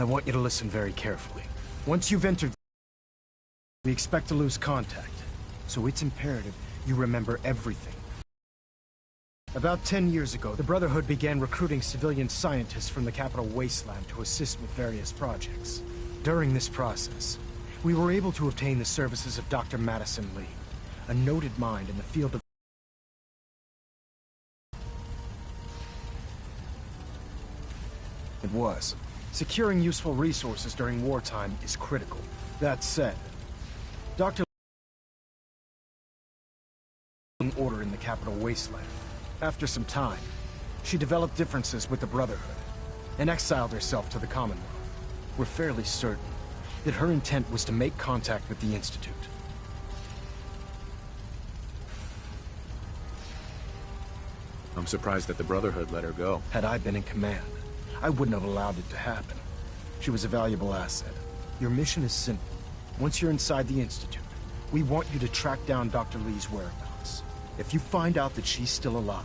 I want you to listen very carefully. Once you've entered, we expect to lose contact, so it's imperative you remember everything. About 10 years ago, the Brotherhood began recruiting civilian scientists from the Capital Wasteland to assist with various projects. During this process, we were able to obtain the services of Dr. Madison Lee, a noted mind in the field of... It was. Securing useful resources during wartime is critical. That said, Dr. Lee order in the Capital Wasteland. After some time, she developed differences with the Brotherhood and exiled herself to the Commonwealth. We're fairly certain that her intent was to make contact with the Institute. I'm surprised that the Brotherhood let her go. Had I been in command, I wouldn't have allowed it to happen. She was a valuable asset. Your mission is simple. Once you're inside the Institute, we want you to track down Dr. Lee's whereabouts. If you find out that she's still alive,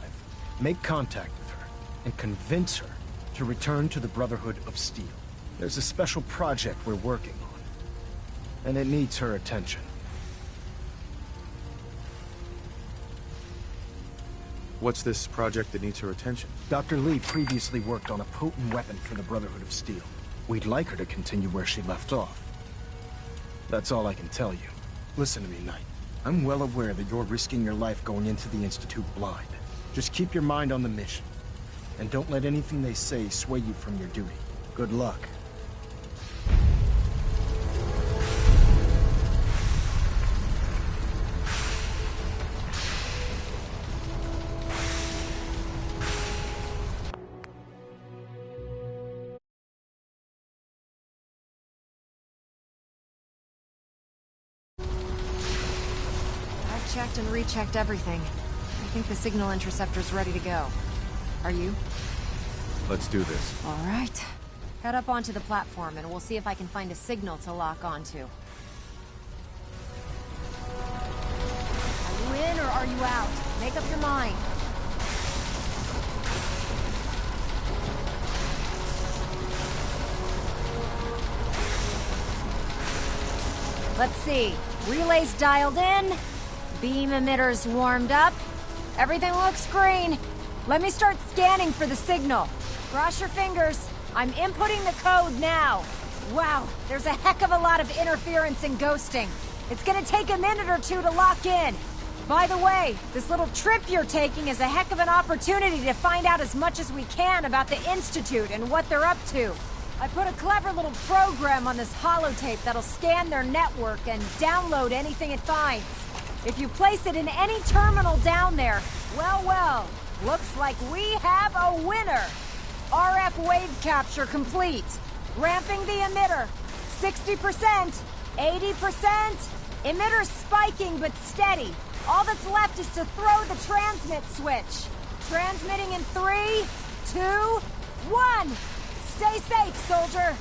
make contact with her and convince her to return to the Brotherhood of Steel. There's a special project we're working on, and it needs her attention. What's this project that needs her attention? Dr. Lee previously worked on a potent weapon for the Brotherhood of Steel. We'd like her to continue where she left off. That's all I can tell you. Listen to me, Knight. I'm well aware that you're risking your life going into the Institute blind. Just keep your mind on the mission, and don't let anything they say sway you from your duty. Good luck. Checked and rechecked everything. I think the signal interceptor's ready to go. Are you? Let's do this. All right. Head up onto the platform and we'll see if I can find a signal to lock onto. Are you in or are you out? Make up your mind. Let's see. Relays dialed in. Beam emitters warmed up. Everything looks green. Let me start scanning for the signal. Cross your fingers. I'm inputting the code now. Wow, there's a heck of a lot of interference and ghosting. It's gonna take a minute or two to lock in. By the way, this little trip you're taking is a heck of an opportunity to find out as much as we can about the Institute and what they're up to. I put a clever little program on this holotape that'll scan their network and download anything it finds. If you place it in any terminal down there, well, looks like we have a winner. RF wave capture complete. Ramping the emitter. 60%, 80%. Emitter spiking but steady. All that's left is to throw the transmit switch. Transmitting in 3, 2, 1. Stay safe, soldier.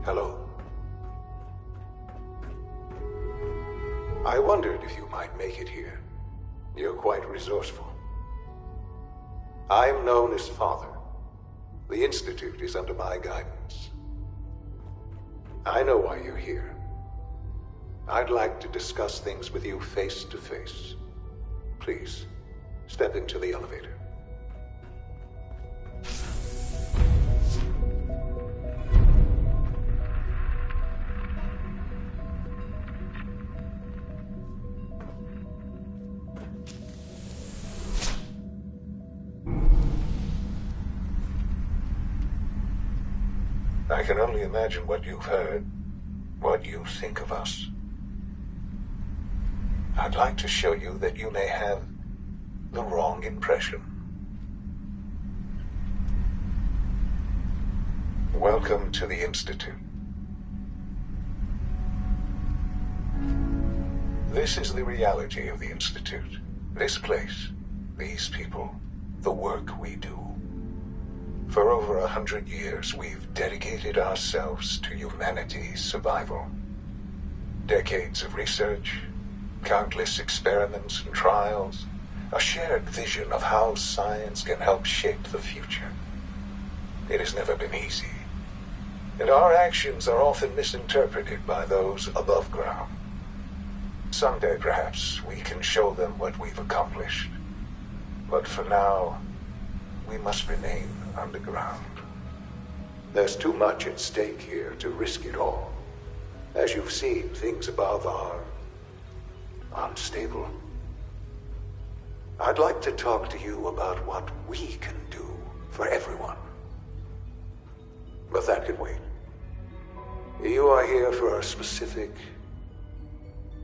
Hello. I wondered if you might make it here. You're quite resourceful. I'm known as Father. The Institute is under my guidance. I know why you're here. I'd like to discuss things with you face to face. Please, step into the elevator. I can only imagine what you've heard, what you think of us. I'd like to show you that you may have the wrong impression. Welcome to the Institute. This is the reality of the Institute. This place, these people, the work we do. For over 100 years, we've dedicated ourselves to humanity's survival. Decades of research, countless experiments and trials, a shared vision of how science can help shape the future. It has never been easy, and our actions are often misinterpreted by those above ground. Someday, perhaps, we can show them what we've accomplished. But for now, we must remain underground. There's too much at stake here to risk it all. As you've seen, things above are unstable. I'd like to talk to you about what we can do for everyone. But that can wait. You are here for a specific,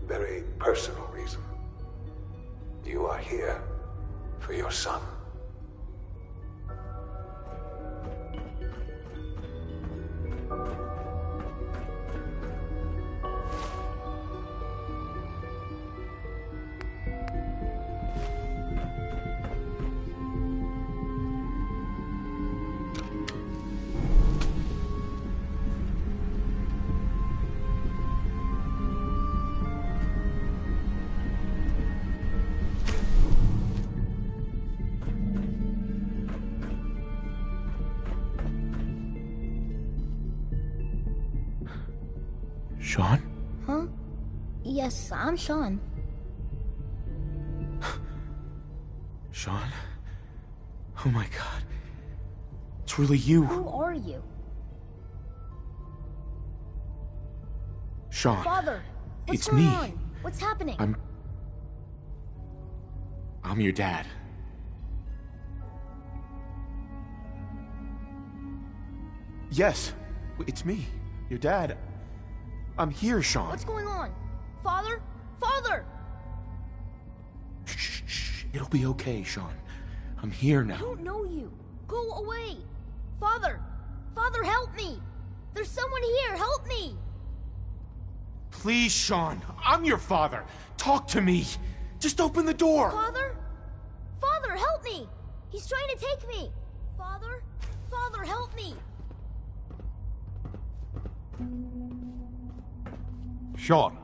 very personal reason. You are here for your son. Sean? Huh? Yes, I'm Sean. Sean? Oh my god. It's really you. Who are you? Sean. Father, what's It's going me. on? What's happening? I'm your dad. Yes, it's me, your dad. I'm here, Sean. What's going on? Father? Father! Shh. It'll be okay, Sean. I'm here I now. don't know you. Go away. Father! Father, help me! There's someone here, help me! Please, Sean. I'm your father. Talk to me. Just open the door. Father? Father, help me! He's trying to take me! Father? Father, help me! Sean.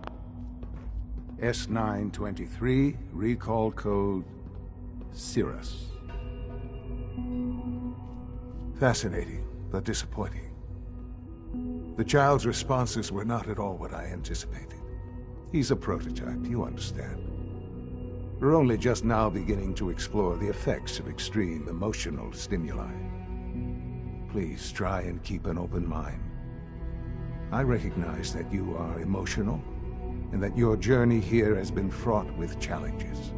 S923, recall code Cirrus. Fascinating, but disappointing. The child's responses were not at all what I anticipated. He's a prototype, you understand. We're only just now beginning to explore the effects of extreme emotional stimuli. Please try and keep an open mind. I recognize that you are emotional, and that your journey here has been fraught with challenges.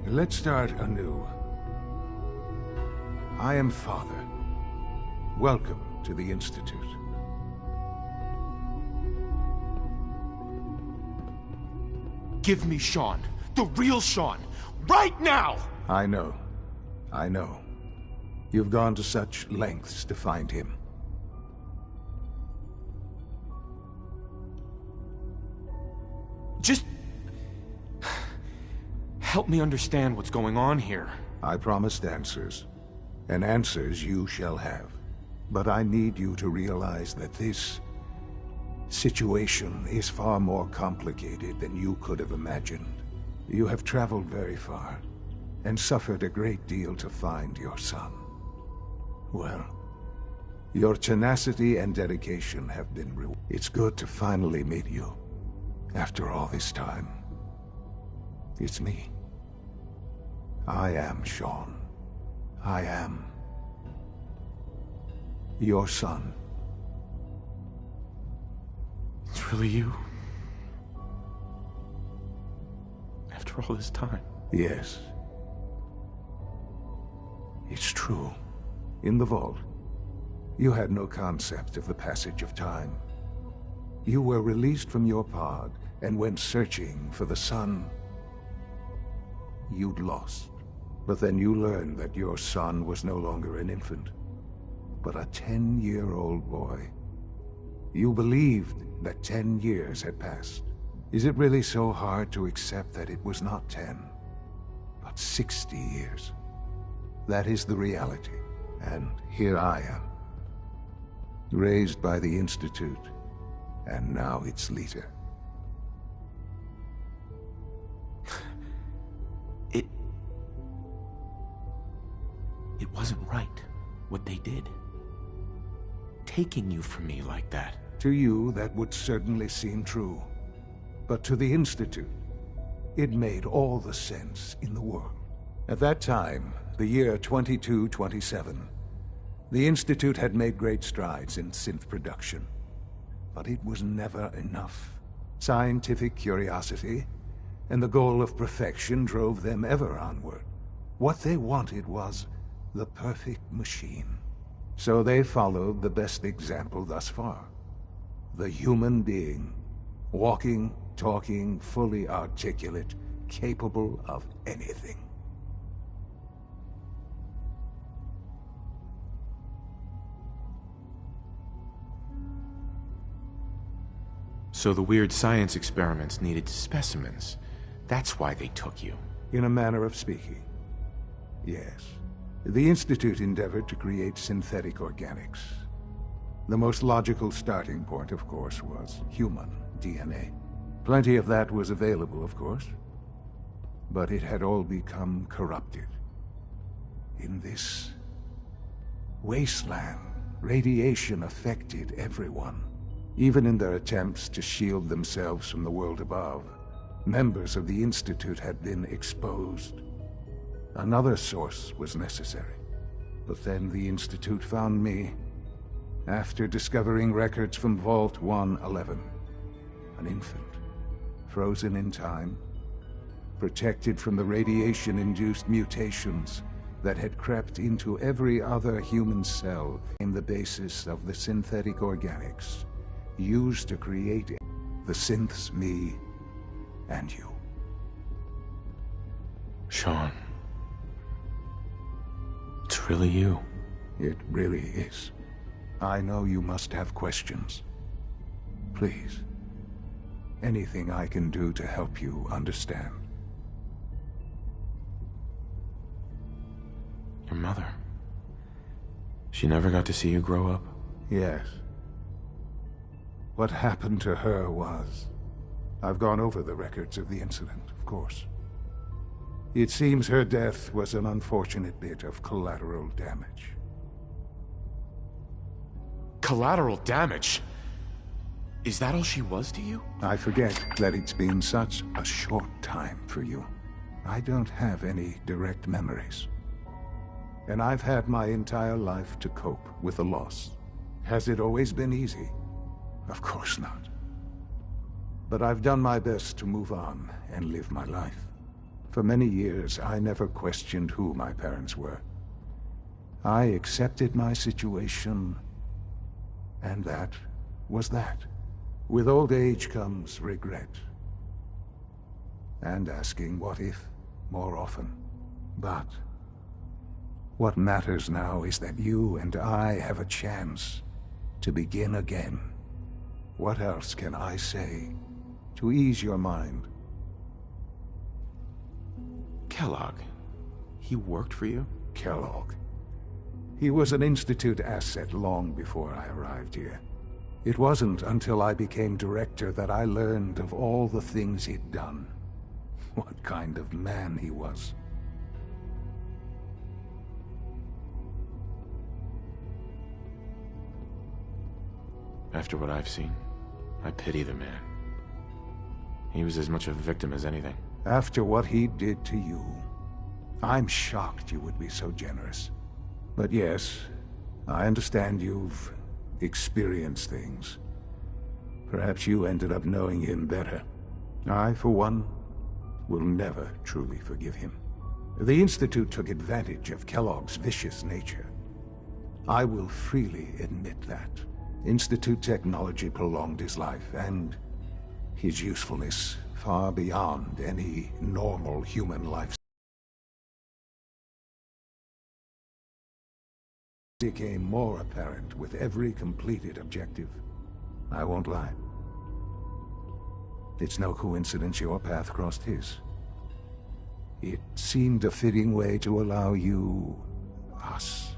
Let's start anew. I am Father. Welcome to the Institute. Give me Sean. The real Sean. Right now! I know. I know. You've gone to such lengths to find him. Just... help me understand what's going on here. I promised answers, and answers you shall have. But I need you to realize that this situation is far more complicated than you could have imagined. You have traveled very far, and suffered a great deal to find your son. Well, your tenacity and dedication have been rewarded. It's good to finally meet you, after all this time. It's me. I am Shaun. I am your son. It's really you? After all this time? Yes. It's true. In the vault, you had no concept of the passage of time. You were released from your pod and went searching for the son you'd lost. But then you learned that your son was no longer an infant, but a 10-year-old boy. You believed that 10 years had passed. Is it really so hard to accept that it was not 10, but 60 years? That is the reality, and here I am, raised by the Institute, and now its leader. It wasn't right, what they did. Taking you from me like that. To you, that would certainly seem true. But to the Institute, it made all the sense in the world. At that time, the year 2227, the Institute had made great strides in synth production. But it was never enough. Scientific curiosity and the goal of perfection drove them ever onward. What they wanted was the perfect machine. So they followed the best example thus far. The human being. Walking, talking, fully articulate, capable of anything. So the weird science experiments needed specimens. That's why they took you. In a manner of speaking, yes. The Institute endeavored to create synthetic organics. The most logical starting point, of course, was human DNA. Plenty of that was available, of course. But it had all become corrupted. In this wasteland, radiation affected everyone. Even in their attempts to shield themselves from the world above, members of the Institute had been exposed. Another source was necessary. But then the Institute found me, after discovering records from Vault 111. An infant, frozen in time, protected from the radiation-induced mutations that had crept into every other human cell, became the basis of the synthetic organics used to create the synths, me, and you. Shaun. It's really you. It really is. I know you must have questions. Please. Anything I can do to help you understand. Your mother. She never got to see you grow up? Yes. What happened to her was... I've gone over the records of the incident, of course. It seems her death was an unfortunate bit of collateral damage. Collateral damage? Is that all she was to you? I forget that it's been such a short time for you. I don't have any direct memories. And I've had my entire life to cope with the loss. Has it always been easy? Of course not. But I've done my best to move on and live my life. For many years, I never questioned who my parents were. I accepted my situation, and that was that. With old age comes regret. And asking what if more often. But what matters now is that you and I have a chance to begin again. What else can I say to ease your mind? Kellogg. He worked for you? Kellogg. He was an Institute asset long before I arrived here. It wasn't until I became director that I learned of all the things he'd done. What kind of man he was. After what I've seen, I pity the man. He was as much a victim as anything. After what he did to you, I'm shocked you would be so generous. But yes, I understand you've experienced things. Perhaps you ended up knowing him better. I, for one, will never truly forgive him. The Institute took advantage of Kellogg's vicious nature. I will freely admit that. Institute technology prolonged his life, and his usefulness far beyond any normal human life became more apparent with every completed objective. I won't lie. It's no coincidence your path crossed his. It seemed a fitting way to allow you, us,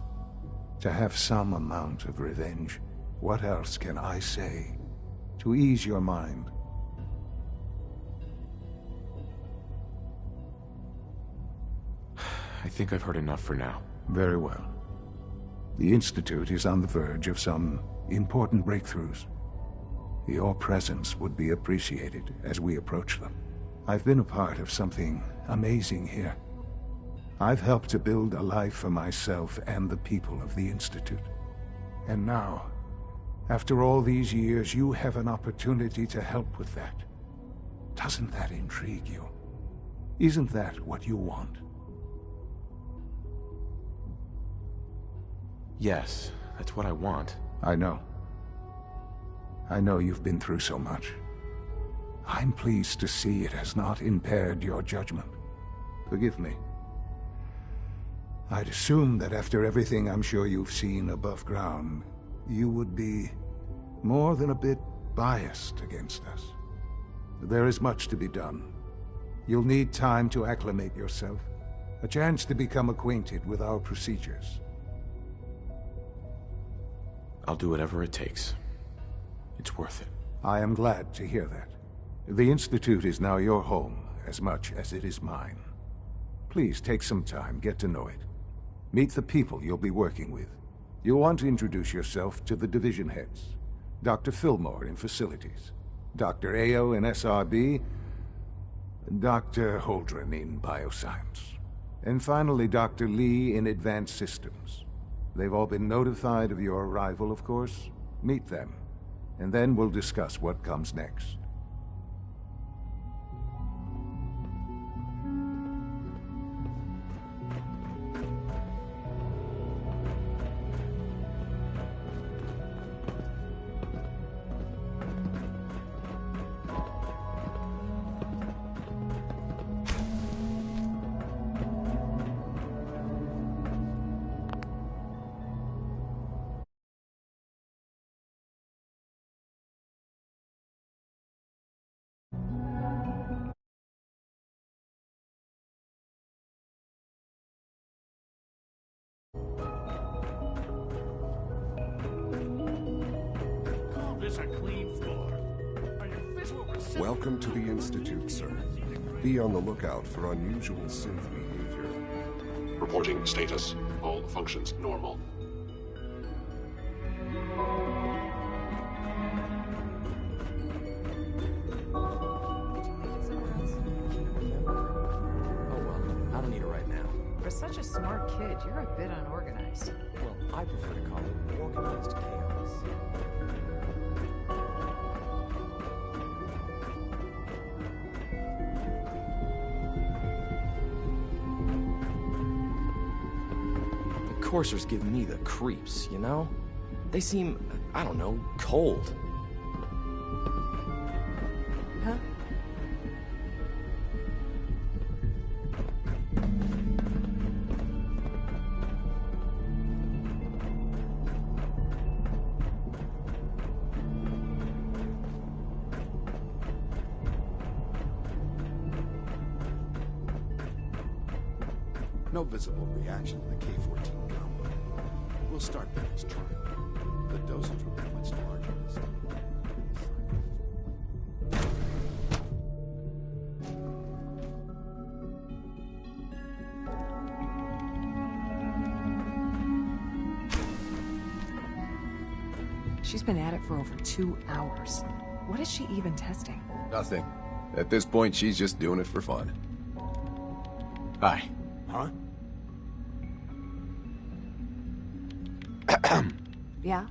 to have some amount of revenge. What else can I say to ease your mind? I think I've heard enough for now. Very well. The Institute is on the verge of some important breakthroughs. Your presence would be appreciated as we approach them. I've been a part of something amazing here. I've helped to build a life for myself and the people of the Institute. And now, after all these years, you have an opportunity to help with that. Doesn't that intrigue you? Isn't that what you want? Yes, that's what I want. I know. I know you've been through so much. I'm pleased to see it has not impaired your judgment. Forgive me. I'd assumed that after everything I'm sure you've seen above ground, you would be more than a bit biased against us. There is much to be done. You'll need time to acclimate yourself, a chance to become acquainted with our procedures. I'll do whatever it takes. It's worth it. I am glad to hear that. The Institute is now your home as much as it is mine. Please take some time, get to know it. Meet the people you'll be working with. You'll want to introduce yourself to the division heads. Dr. Fillmore in Facilities, Dr. Ao in SRB, Dr. Holdren in Bioscience, and finally Dr. Lee in Advanced Systems. They've all been notified of your arrival, of course. Meet them, and then we'll discuss what comes next. Welcome to the Institute, sir. Be on the lookout for unusual synth behavior. Reporting status. All functions normal. Oh well, I don't need it right now. For such a smart kid, you're a bit unorganized. Well, I prefer to call it organized chaos. The coursers give me the creeps, you know? They seem, I don't know, cold. Huh? No visible reaction to the K-14 combo. We'll start the next trial. The dosage will be much larger this time. She's been at it for over 2 hours. What is she even testing? Nothing. At this point, she's just doing it for fun. Hi. Huh? Yeah?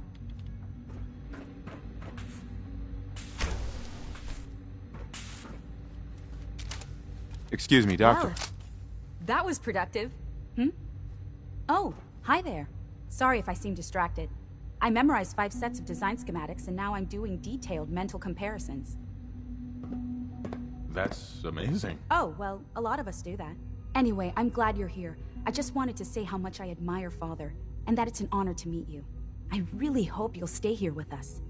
Excuse me, doctor. Wow. That was productive. Oh, hi there. Sorry if I seem distracted. I memorized 5 sets of design schematics, and now I'm doing detailed mental comparisons. That's amazing. Oh, well, a lot of us do that. Anyway, I'm glad you're here. I just wanted to say how much I admire Father, and that it's an honor to meet you. I really hope you'll stay here with us.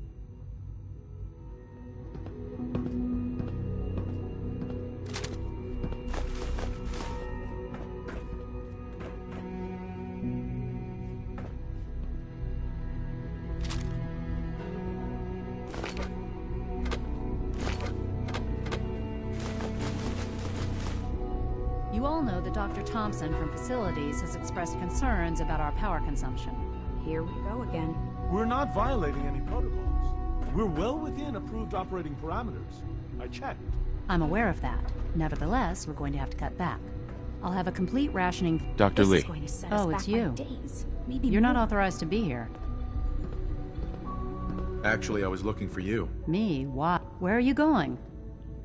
You all know that Dr. Thompson from Facilities has expressed concerns about our power consumption. Here we go again. We're not violating any protocols. We're well within approved operating parameters. I checked. I'm aware of that. Nevertheless, we're going to have to cut back. I'll have a complete rationing... Dr. Lee. Oh, it's you. You're not authorized to be here. Actually, I was looking for you. Me? Why? Where are you going?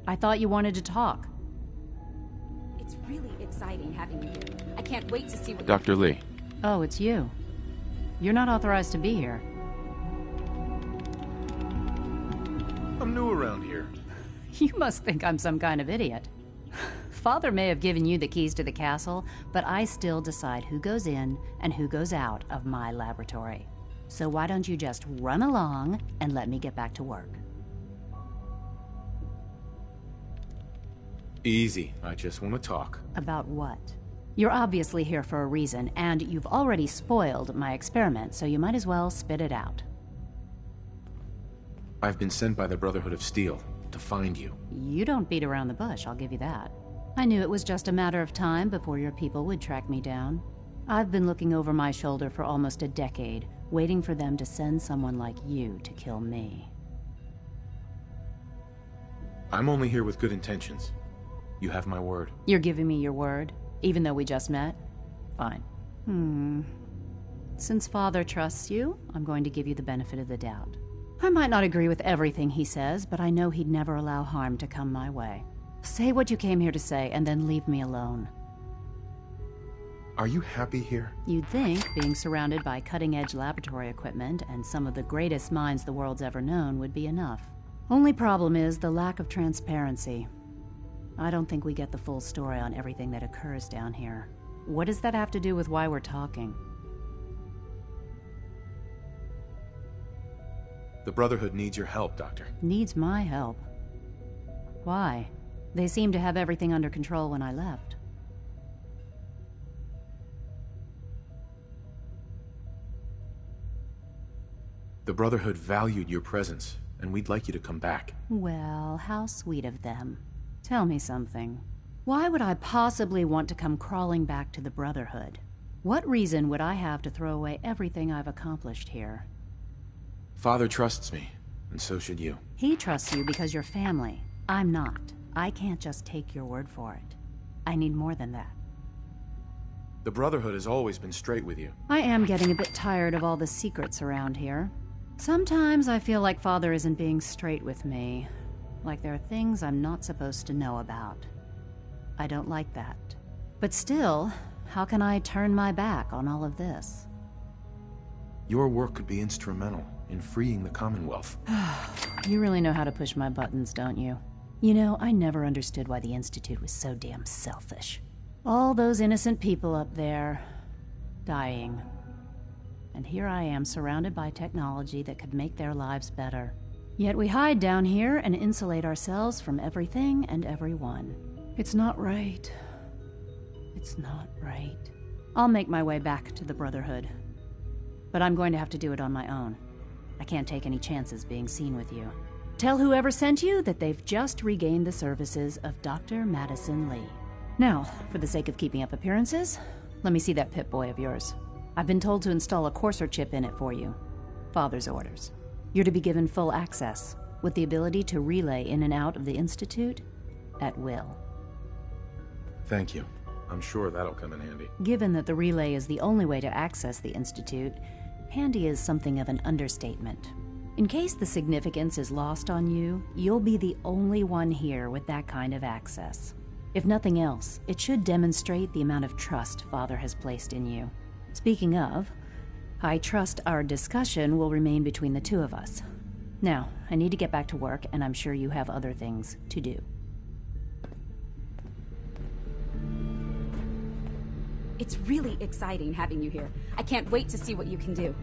I thought you wanted to talk. It's really exciting having you here. I can't wait to see what... Dr. Lee. Oh, it's you. You're not authorized to be here. I'm new around here. You must think I'm some kind of idiot. Father may have given you the keys to the castle, but I still decide who goes in and who goes out of my laboratory. So why don't you just run along and let me get back to work? Easy. I just want to talk. About what? You're obviously here for a reason, and you've already spoiled my experiment, so you might as well spit it out. I've been sent by the Brotherhood of Steel to find you. You don't beat around the bush, I'll give you that. I knew it was just a matter of time before your people would track me down. I've been looking over my shoulder for almost a decade, waiting for them to send someone like you to kill me. I'm only here with good intentions. You have my word. You're giving me your word, even though we just met? Fine. Since Father trusts you, I'm going to give you the benefit of the doubt. I might not agree with everything he says, but I know he'd never allow harm to come my way. Say what you came here to say, and then leave me alone. Are you happy here? You'd think being surrounded by cutting-edge laboratory equipment and some of the greatest minds the world's ever known would be enough. Only problem is the lack of transparency. I don't think we get the full story on everything that occurs down here. What does that have to do with why we're talking? The Brotherhood needs your help, Doctor. Needs my help? Why? They seemed to have everything under control when I left. The Brotherhood valued your presence, and we'd like you to come back. Well, how sweet of them. Tell me something. Why would I possibly want to come crawling back to the Brotherhood? What reason would I have to throw away everything I've accomplished here? Father trusts me, and so should you. He trusts you because you're family. I'm not. I can't just take your word for it. I need more than that. The Brotherhood has always been straight with you. I am getting a bit tired of all the secrets around here. Sometimes I feel like Father isn't being straight with me. Like there are things I'm not supposed to know about. I don't like that. But still, how can I turn my back on all of this? Your work could be instrumental in freeing the Commonwealth. You really know how to push my buttons, don't you? You know, I never understood why the Institute was so damn selfish. All those innocent people up there, dying. And here I am, surrounded by technology that could make their lives better. Yet we hide down here and insulate ourselves from everything and everyone. It's not right. It's not right. I'll make my way back to the Brotherhood. But I'm going to have to do it on my own. I can't take any chances being seen with you. Tell whoever sent you that they've just regained the services of Dr. Madison Lee. Now, for the sake of keeping up appearances, let me see that Pip-Boy of yours. I've been told to install a Courser chip in it for you. Father's orders. You're to be given full access, with the ability to relay in and out of the Institute at will. Thank you. I'm sure that'll come in handy. Given that the relay is the only way to access the Institute, handy is something of an understatement. In case the significance is lost on you, you'll be the only one here with that kind of access. If nothing else, it should demonstrate the amount of trust Father has placed in you. Speaking of, I trust our discussion will remain between the two of us. Now, I need to get back to work, and I'm sure you have other things to do. It's really exciting having you here. I can't wait to see what you can do.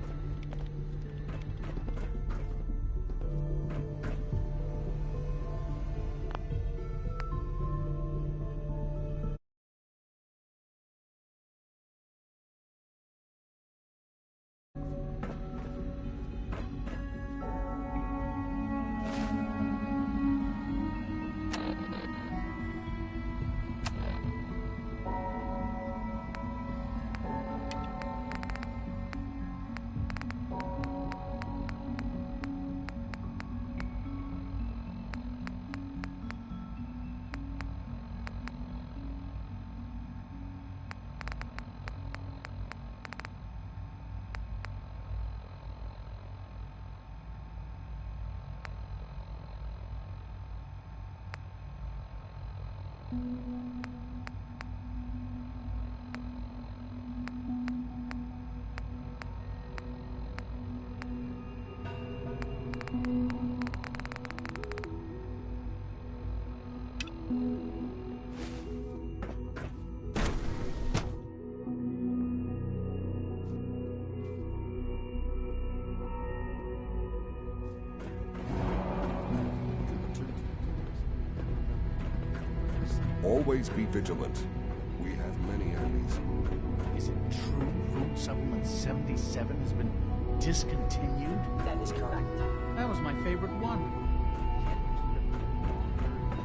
Always be vigilant. We have many enemies. Is it true Food Supplement 77 has been discontinued? That is correct. That was my favorite one.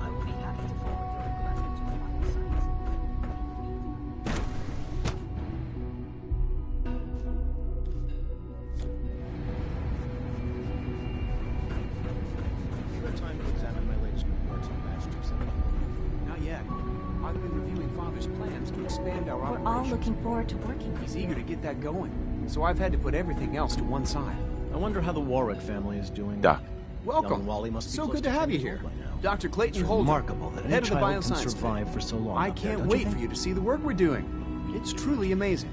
I will be happy to forward your request to the You have time to examine my latest reports on Master 74? Not yet. I've been reviewing Father's plans to expand our operations. We're all looking forward to working with He's you. eager to get that going, so I've had to put everything else to one side. I wonder how the Warwick family is doing. Doc. Welcome. Young Wally must be So close good to have you 10 years here. old by now. Dr. Clayton It's Holder, remarkable that any head of the child can Bioscience survive Division. for so long I up there, can't don't wait you for think? you to see the work we're doing. It's truly amazing.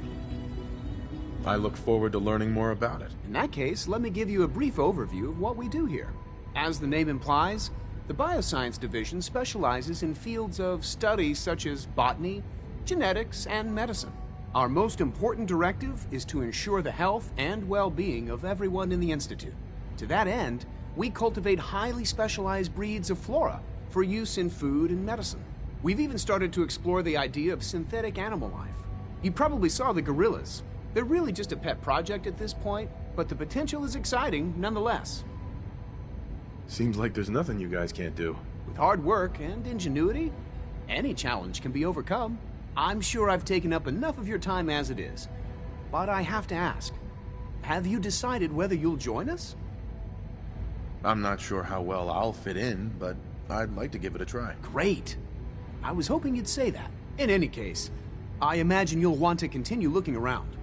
I look forward to learning more about it. In that case, let me give you a brief overview of what we do here. As the name implies, the Bioscience Division specializes in fields of study such as botany, genetics, and medicine. Our most important directive is to ensure the health and well-being of everyone in the Institute. To that end, we cultivate highly specialized breeds of flora for use in food and medicine. We've even started to explore the idea of synthetic animal life. You probably saw the gorillas. They're really just a pet project at this point, but the potential is exciting nonetheless. Seems like there's nothing you guys can't do. With hard work and ingenuity, any challenge can be overcome. I'm sure I've taken up enough of your time as it is. But I have to ask, have you decided whether you'll join us? I'm not sure how well I'll fit in, but I'd like to give it a try. Great. I was hoping you'd say that. In any case, I imagine you'll want to continue looking around.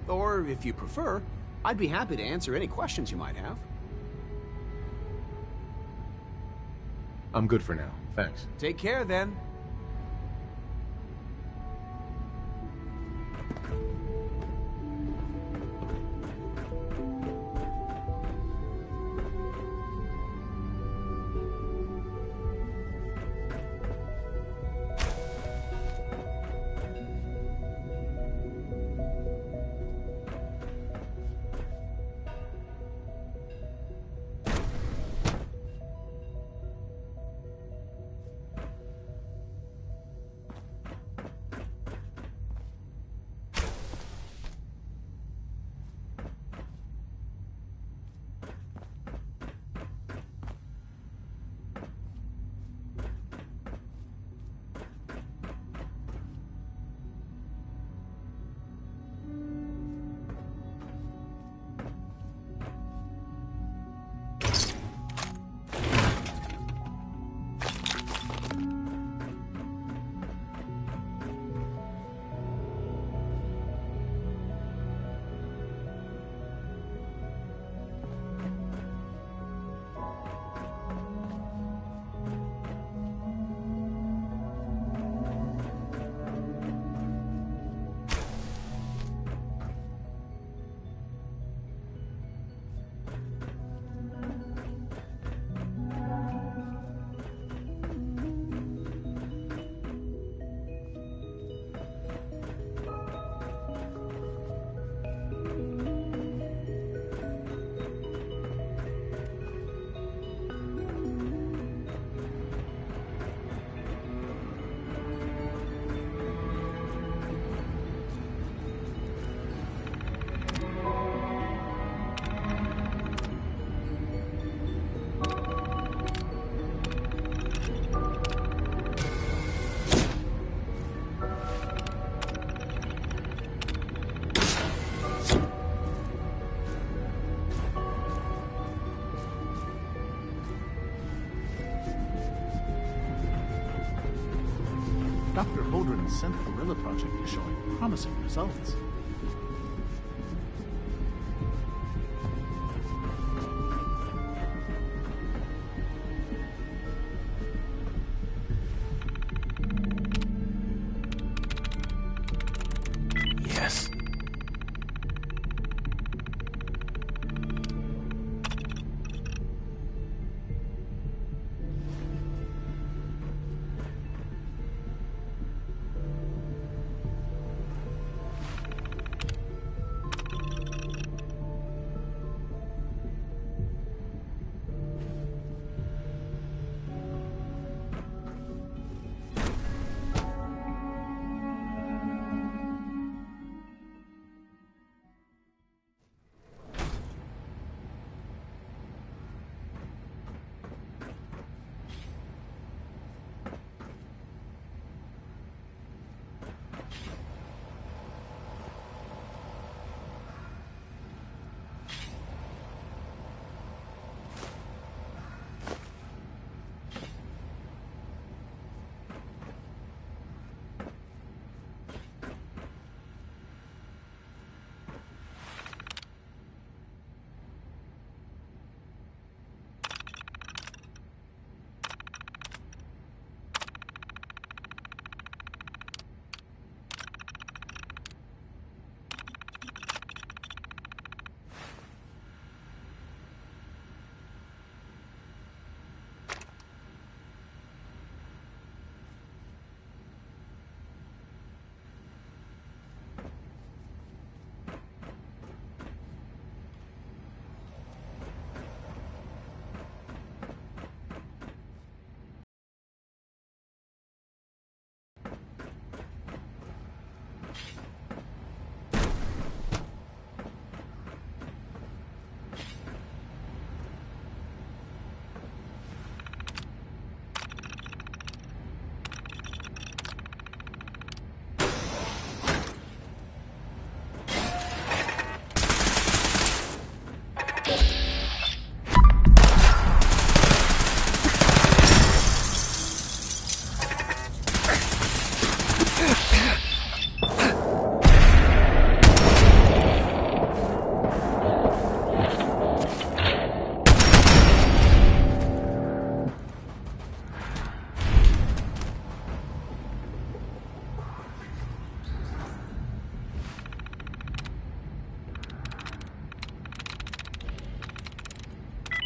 Or, if you prefer, I'd be happy to answer any questions you might have. I'm good for now. Thanks. Take care, then. Dr. Holdren's Synth Gorilla project is showing promising results. Yes.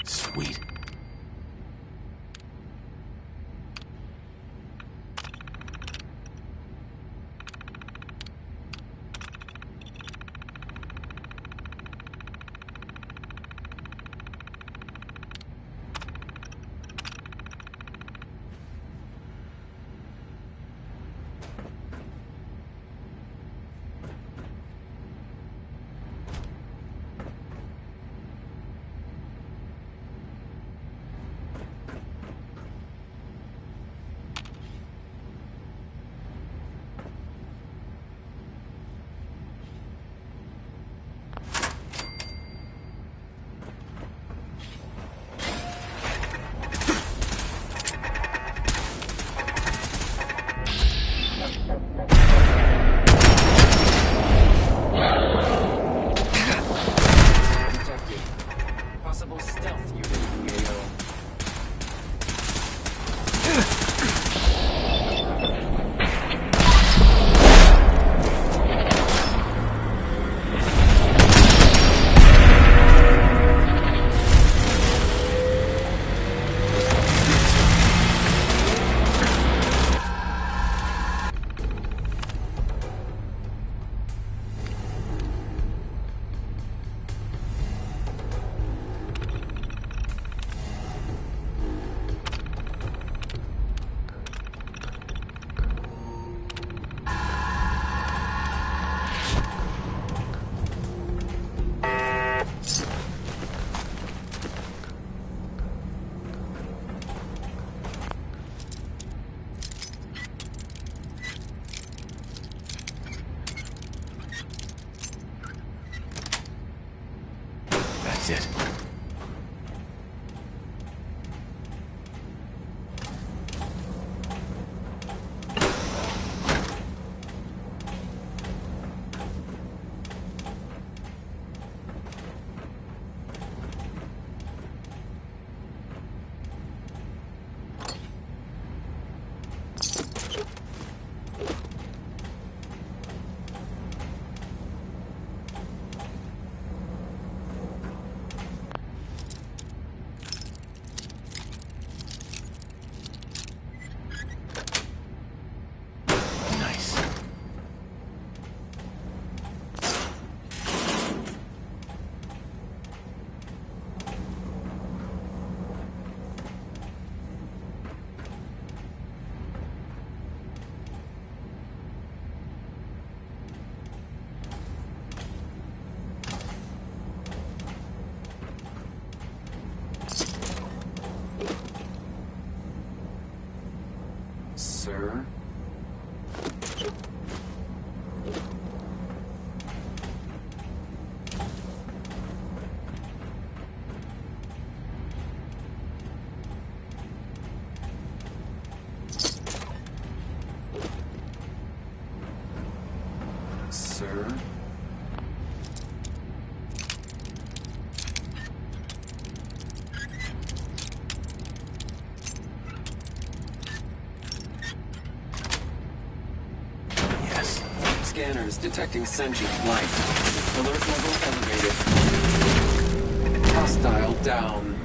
Sweet. Possible stealth unit, AO. That's it. Sir? Sir? Yes. Scanners detecting sentient life. Alert level elevated. Hostile down.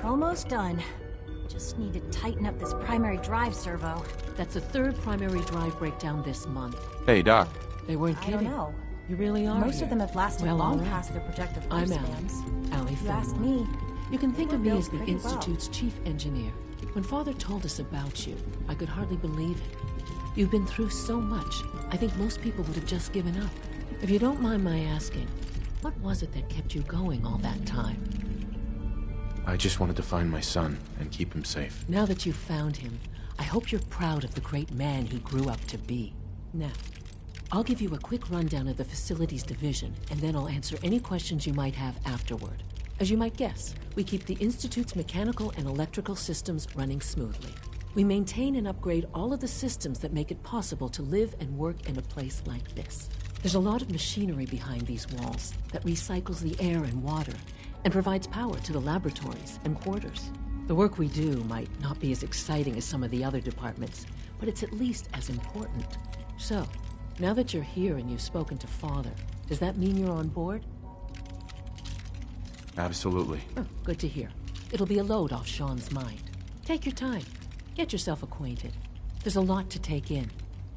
Almost done. Just need to tighten up this primary drive servo. That's the third primary drive breakdown this month. Hey, Doc. They weren't I kidding. don't know. You really are. Most of them have lasted Well, long all right. past their projected I'm lifespans. Allie If you ask me, You can think they of were me built as the pretty well. Institute's chief engineer. When Father told us about you, I could hardly believe it. You've been through so much, I think most people would have just given up. If you don't mind my asking, what was it that kept you going all that time? I just wanted to find my son and keep him safe. Now that you've found him, I hope you're proud of the great man he grew up to be. Now, I'll give you a quick rundown of the Facilities Division, and then I'll answer any questions you might have afterward. As you might guess, we keep the Institute's mechanical and electrical systems running smoothly. We maintain and upgrade all of the systems that make it possible to live and work in a place like this. There's a lot of machinery behind these walls that recycles the air and water and provides power to the laboratories and quarters. The work we do might not be as exciting as some of the other departments, but it's at least as important. So, now that you're here and you've spoken to Father, does that mean you're on board? Absolutely. Oh, good to hear. It'll be a load off Sean's mind. Take your time. Get yourself acquainted. There's a lot to take in.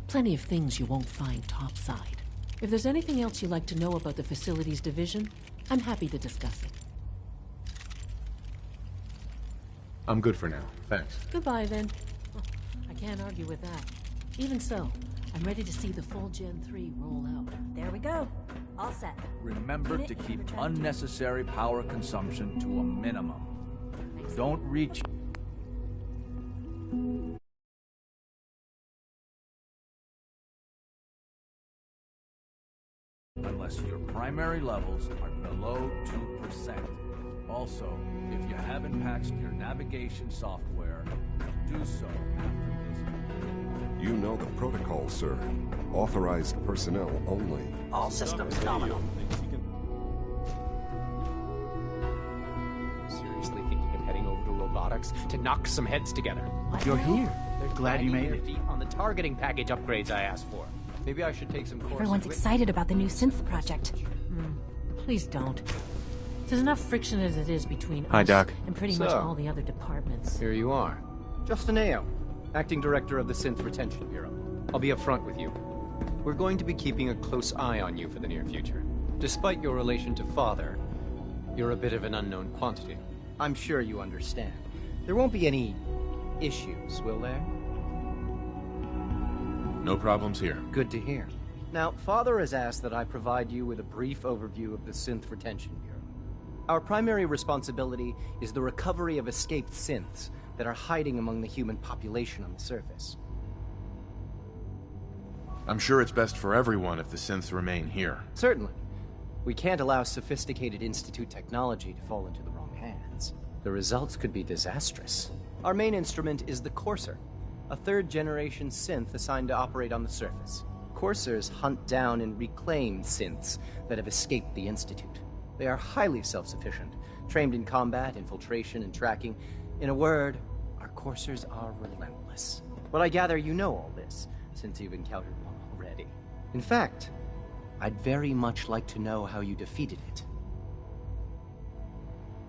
Plenty of things you won't find topside. If there's anything else you'd like to know about the Facilities Division, I'm happy to discuss it. I'm good for now. Thanks. Goodbye, then. Oh, I can't argue with that. Even so, I'm ready to see the full Gen 3 roll out. There we go. All set. Remember to keep unnecessary power consumption to a minimum. Don't reach... unless your primary levels are below 2%. Also, if you haven't patched your navigation software, do so after this. You know the protocol, sir. Authorized personnel only. All systems nominal. Seriously thinking of heading over to robotics to knock some heads together? You're here. They're Glad you made it. On the targeting package upgrades I asked for. Maybe I should take some courses. Everyone's excited about the new synth project. Please don't. There's enough friction as it is between Hi, us Doc. and pretty much all the other departments. Here you are. Justin Ayo, Acting Director of the Synth Retention Bureau. I'll be upfront with you. We're going to be keeping a close eye on you for the near future. Despite your relation to Father, you're a bit of an unknown quantity. I'm sure you understand. There won't be any issues, will there? No problems here. Good to hear. Now, Father has asked that I provide you with a brief overview of the Synth Retention Bureau. Our primary responsibility is the recovery of escaped synths that are hiding among the human population on the surface. I'm sure it's best for everyone if the synths remain here. Certainly. We can't allow sophisticated Institute technology to fall into the wrong hands. The results could be disastrous. Our main instrument is the Courser, a third-generation synth assigned to operate on the surface. Coursers hunt down and reclaim synths that have escaped the Institute. They are highly self-sufficient, trained in combat, infiltration, and tracking. In a word, our Coursers are relentless. But I gather you know all this, since you've encountered one already. In fact, I'd very much like to know how you defeated it.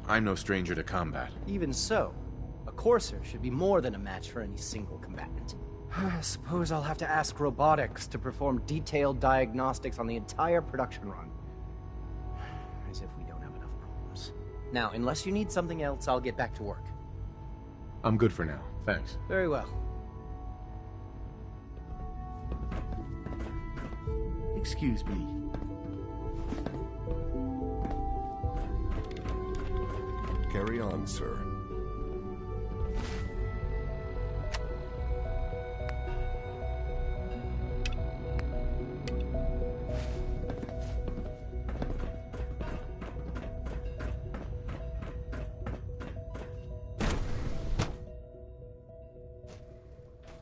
I'm no stranger to combat. Even so, a Courser should be more than a match for any single combatant. I suppose I'll have to ask robotics to perform detailed diagnostics on the entire production run. As if we don't have enough problems. Now, unless you need something else, I'll get back to work. I'm good for now, thanks. Very well. Excuse me. Carry on, sir.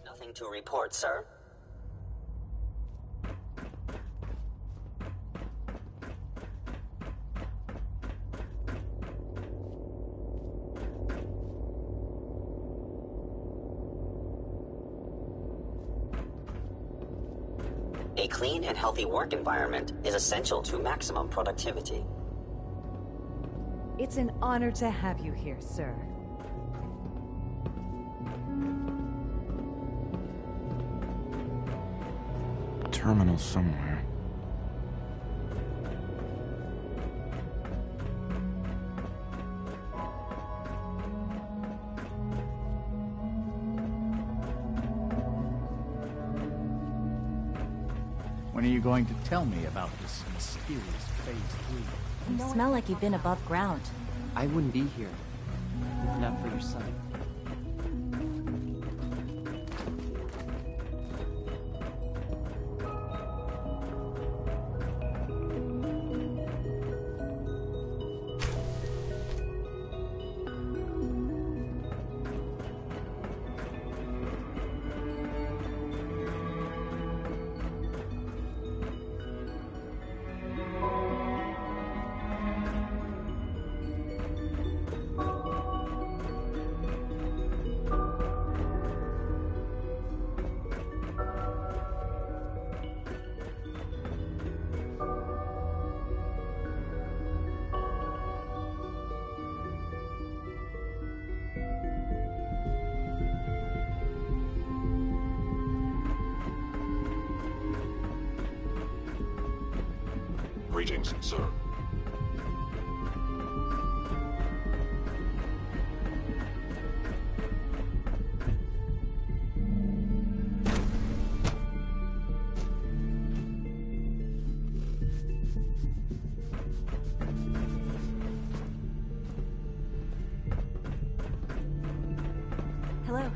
Nothing to report, sir. A clean and healthy work environment is essential to maximum productivity. It's an honor to have you here, sir. Terminal somewhere. When are you going to tell me about this mysterious Phase 3? You smell like you've been above ground. I wouldn't be here if not for your son. Greetings, sir. Hello.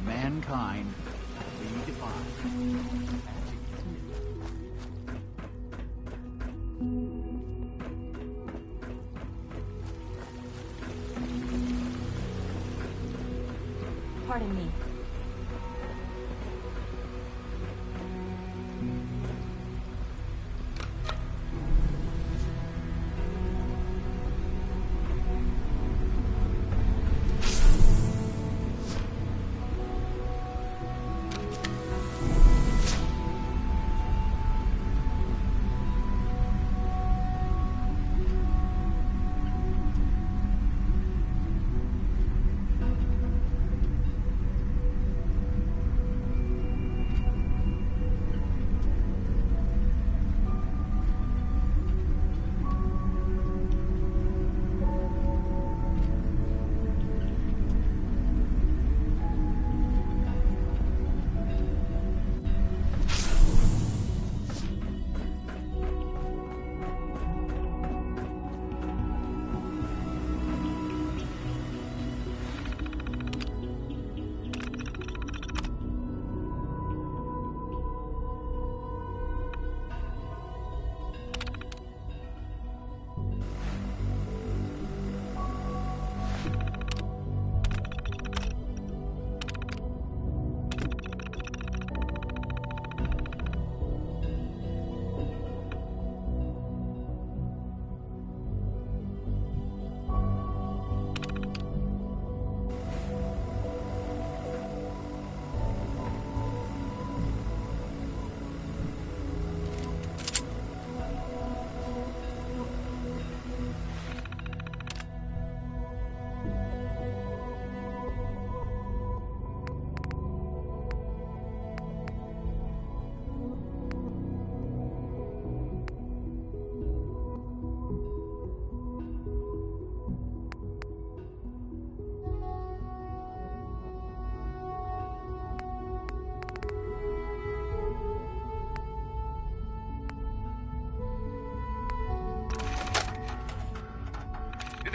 Mankind redefined. Pardon me.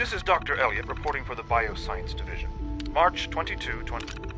this is Dr. Elliot reporting for the Bioscience Division. March 22, 20...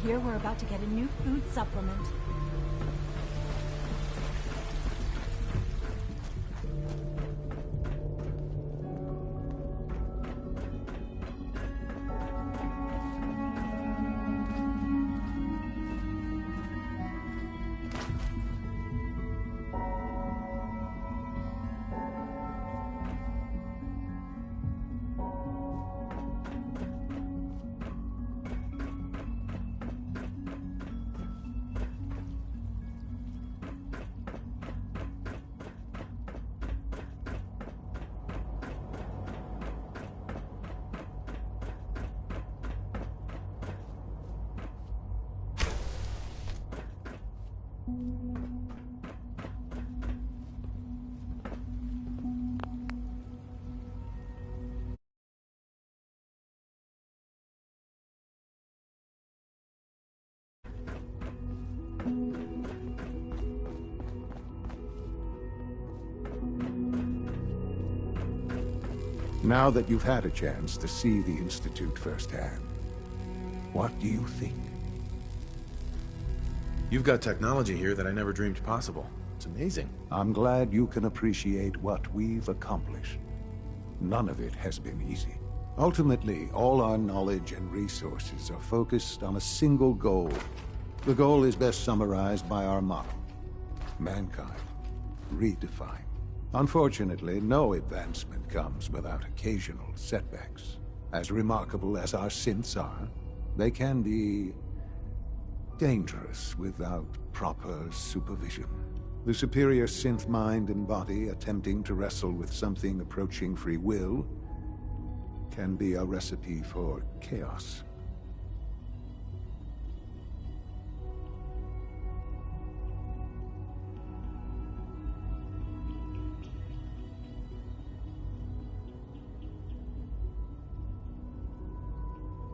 Here we're about to get a new food supplement. Now that you've had a chance to see the Institute firsthand, what do you think? You've got technology here that I never dreamed possible. It's amazing. I'm glad you can appreciate what we've accomplished. None of it has been easy. Ultimately, all our knowledge and resources are focused on a single goal. The goal is best summarized by our motto: mankind redefined. Unfortunately, no advancement comes without occasional setbacks. As remarkable as our synths are, they can be dangerous without proper supervision. The superior synth mind and body attempting to wrestle with something approaching free will can be a recipe for chaos.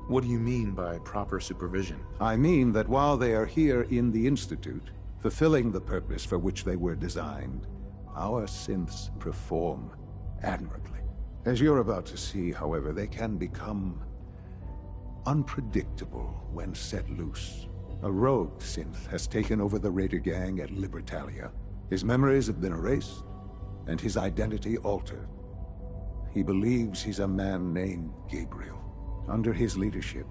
What do you mean by proper supervision? I mean that while they are here in the Institute, fulfilling the purpose for which they were designed, our synths perform admirably. As you're about to see, however, they can become unpredictable when set loose. A rogue synth has taken over the Raider gang at Libertalia. His memories have been erased, and his identity altered. He believes he's a man named Gabriel. Under his leadership,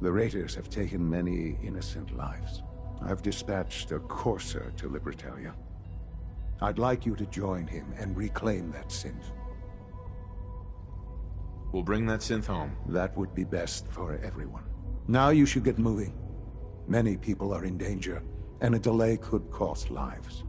the Raiders have taken many innocent lives. I've dispatched a Courser to Libertalia. I'd like you to join him and reclaim that synth. We'll bring that synth home. That would be best for everyone. Now you should get moving. Many people are in danger, and a delay could cost lives.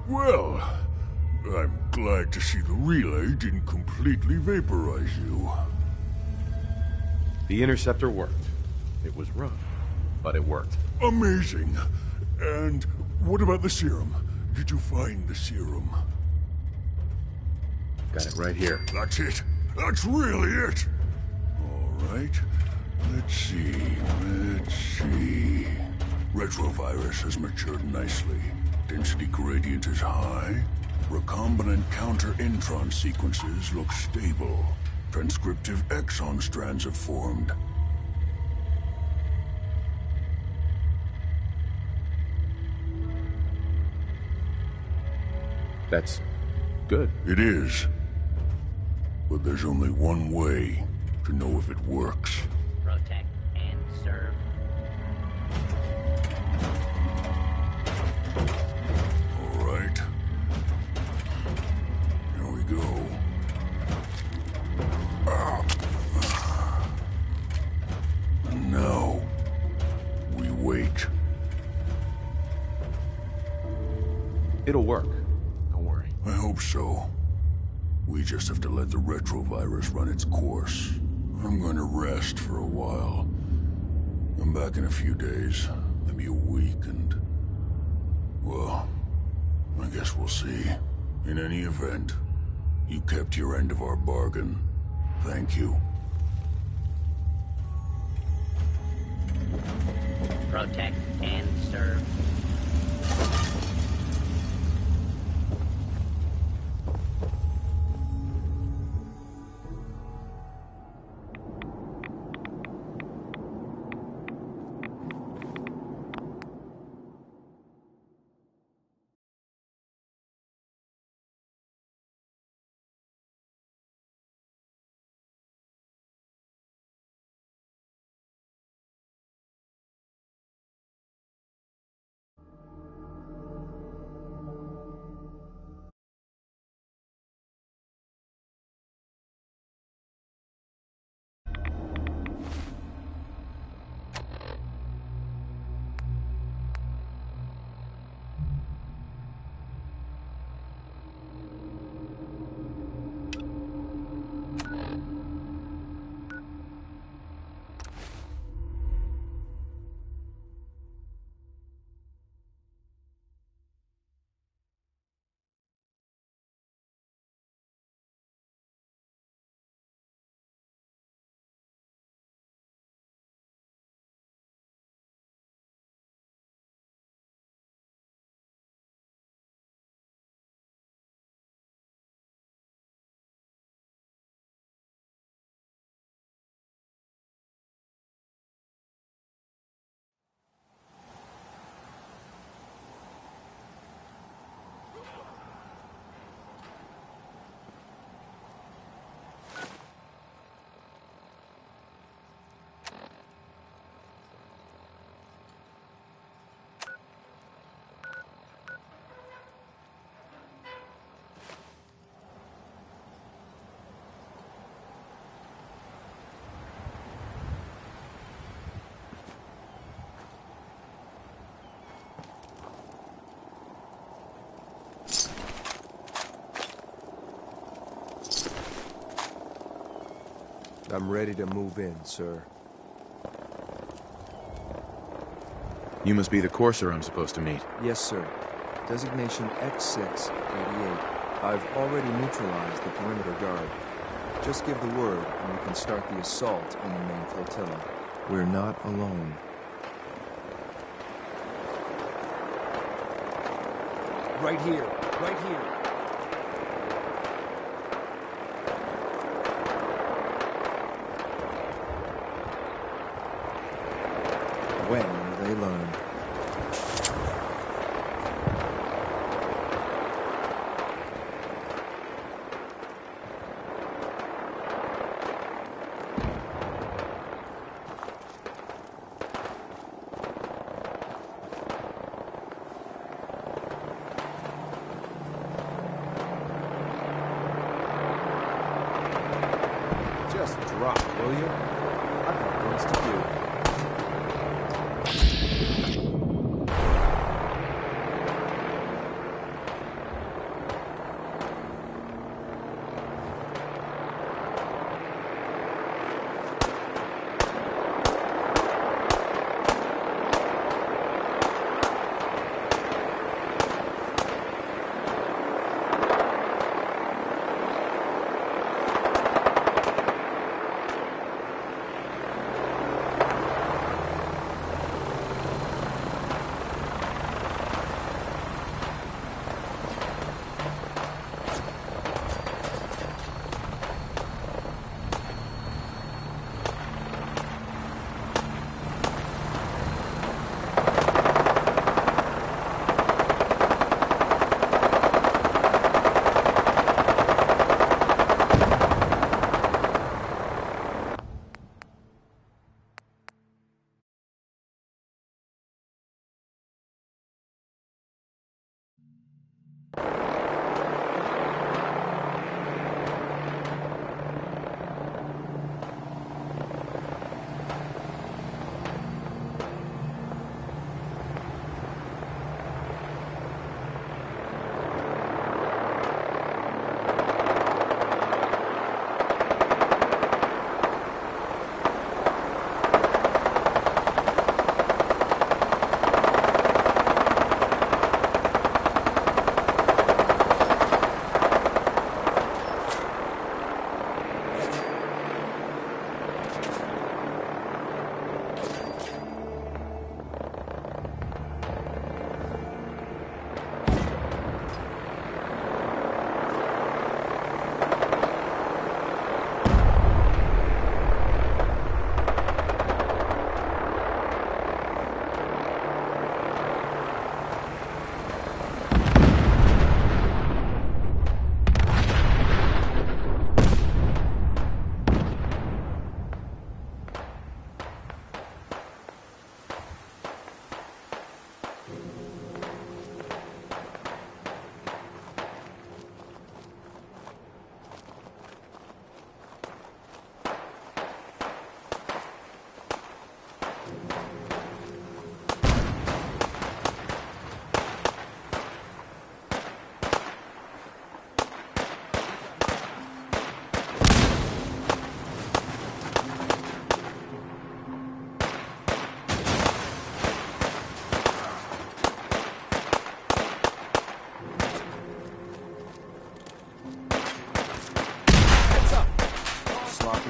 Well, I'm glad to see the relay didn't completely vaporize you. The interceptor worked. It was rough, but it worked. Amazing. And what about the serum? Did you find the serum? Got it right here. That's it. That's really it. All right. Let's see. Retrovirus has matured nicely. Density gradient is high. Recombinant counter-intron sequences look stable. Transcriptive exon strands have formed. That's good. It is. But there's only one way to know if it works. Protect and serve. All right. Here we go. And now, we wait. It'll work. Don't worry. I hope so. We just have to let the retrovirus run its course. I'm going to rest for a while. I'm back in a few days, maybe a week, and... well, I guess we'll see. In any event, you kept your end of our bargain. Thank you. Protect and serve. I'm ready to move in, sir. You must be the Courser I'm supposed to meet. Yes, sir. Designation X688. I've already neutralized the perimeter guard. Just give the word, and we can start the assault on the main flotilla. We're not alone. Right here, right here. When will they learn? Just drop, will you? I've got things to do.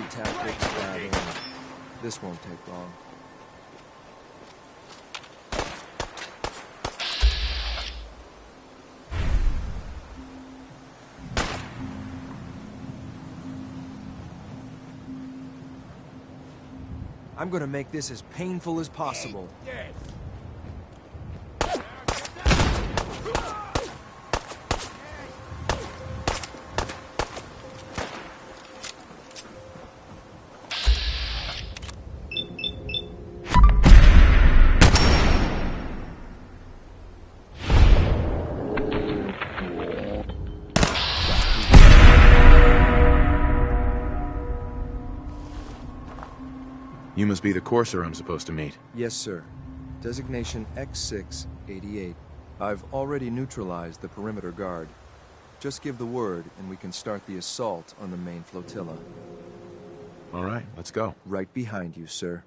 Tactics, this won't take long. I'm gonna make this as painful as possible. Dead. You must be the Courser I'm supposed to meet. Yes, sir. Designation X688. I've already neutralized the perimeter guard. Just give the word, and we can start the assault on the main flotilla. All right, let's go. Right behind you, sir.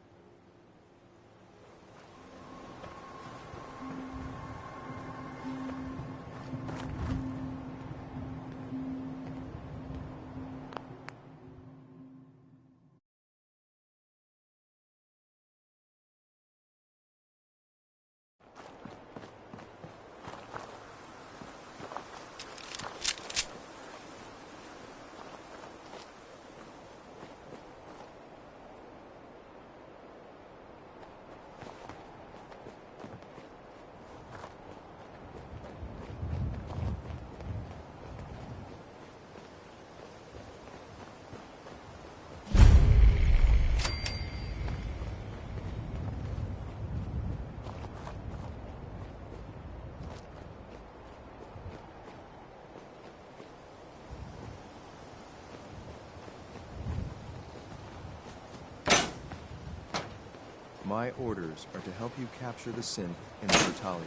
My orders are to help you capture the synth in Bertalia.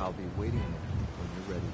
I'll be waiting there when you're ready.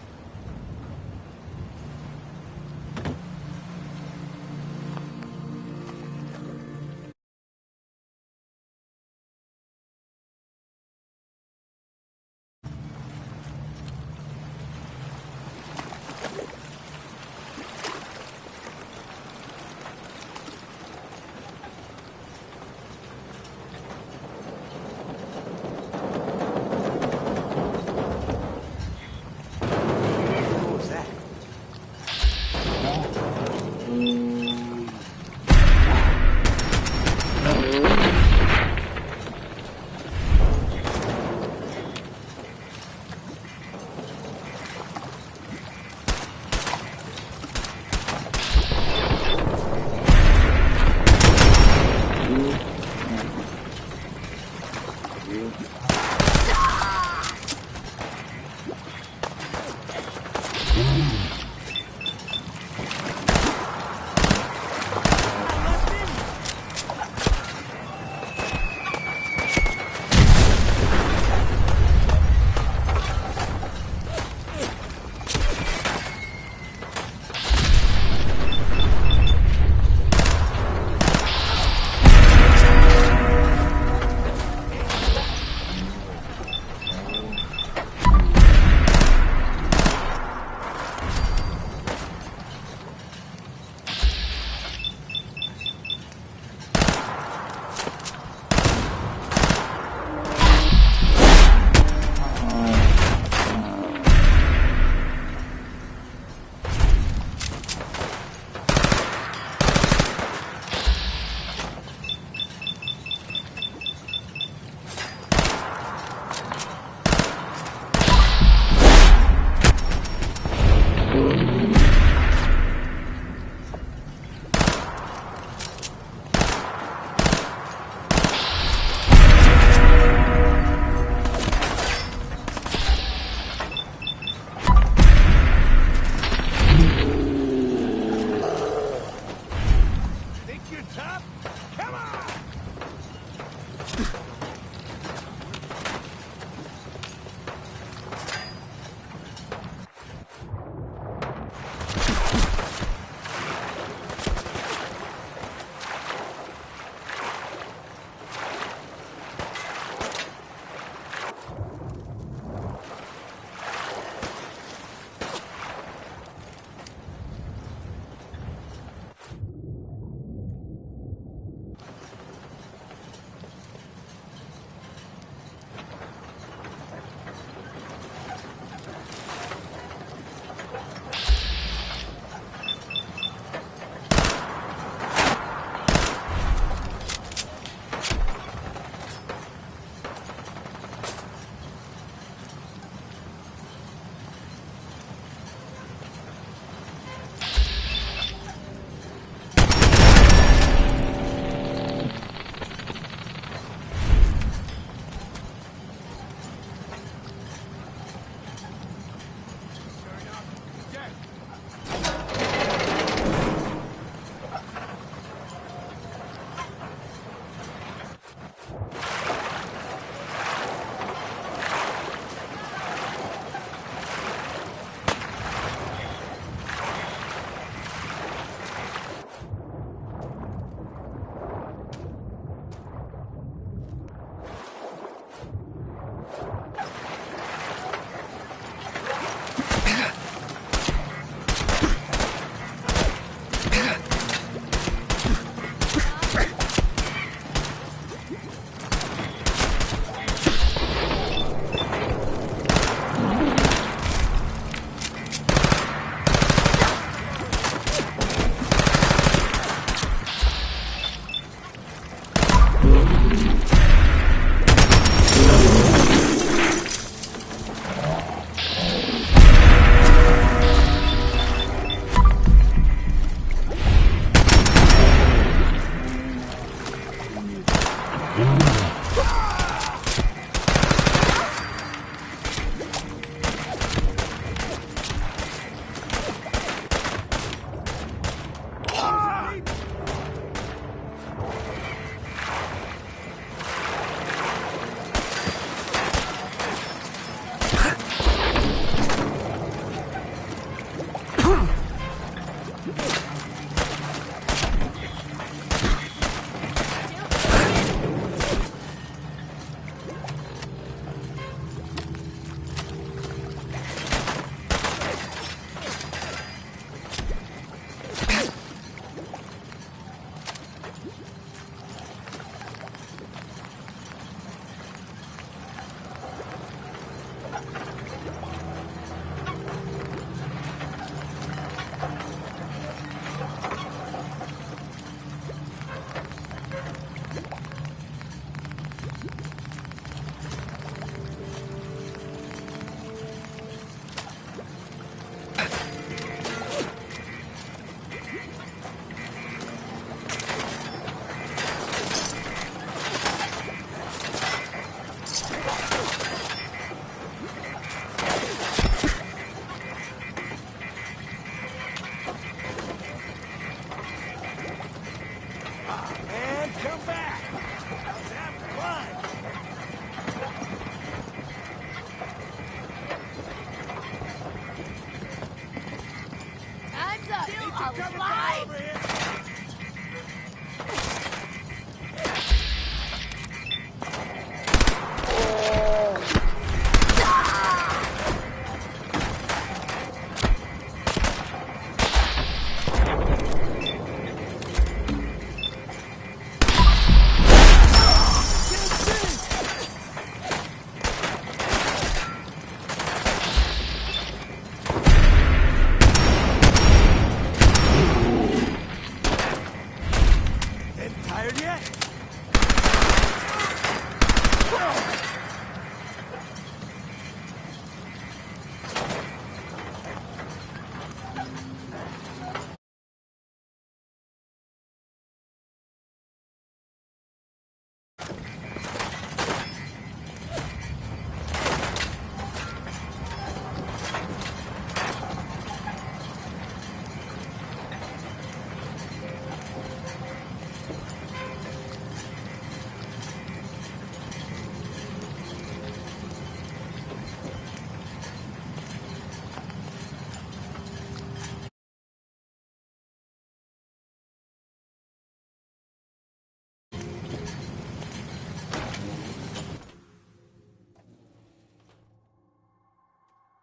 Come on!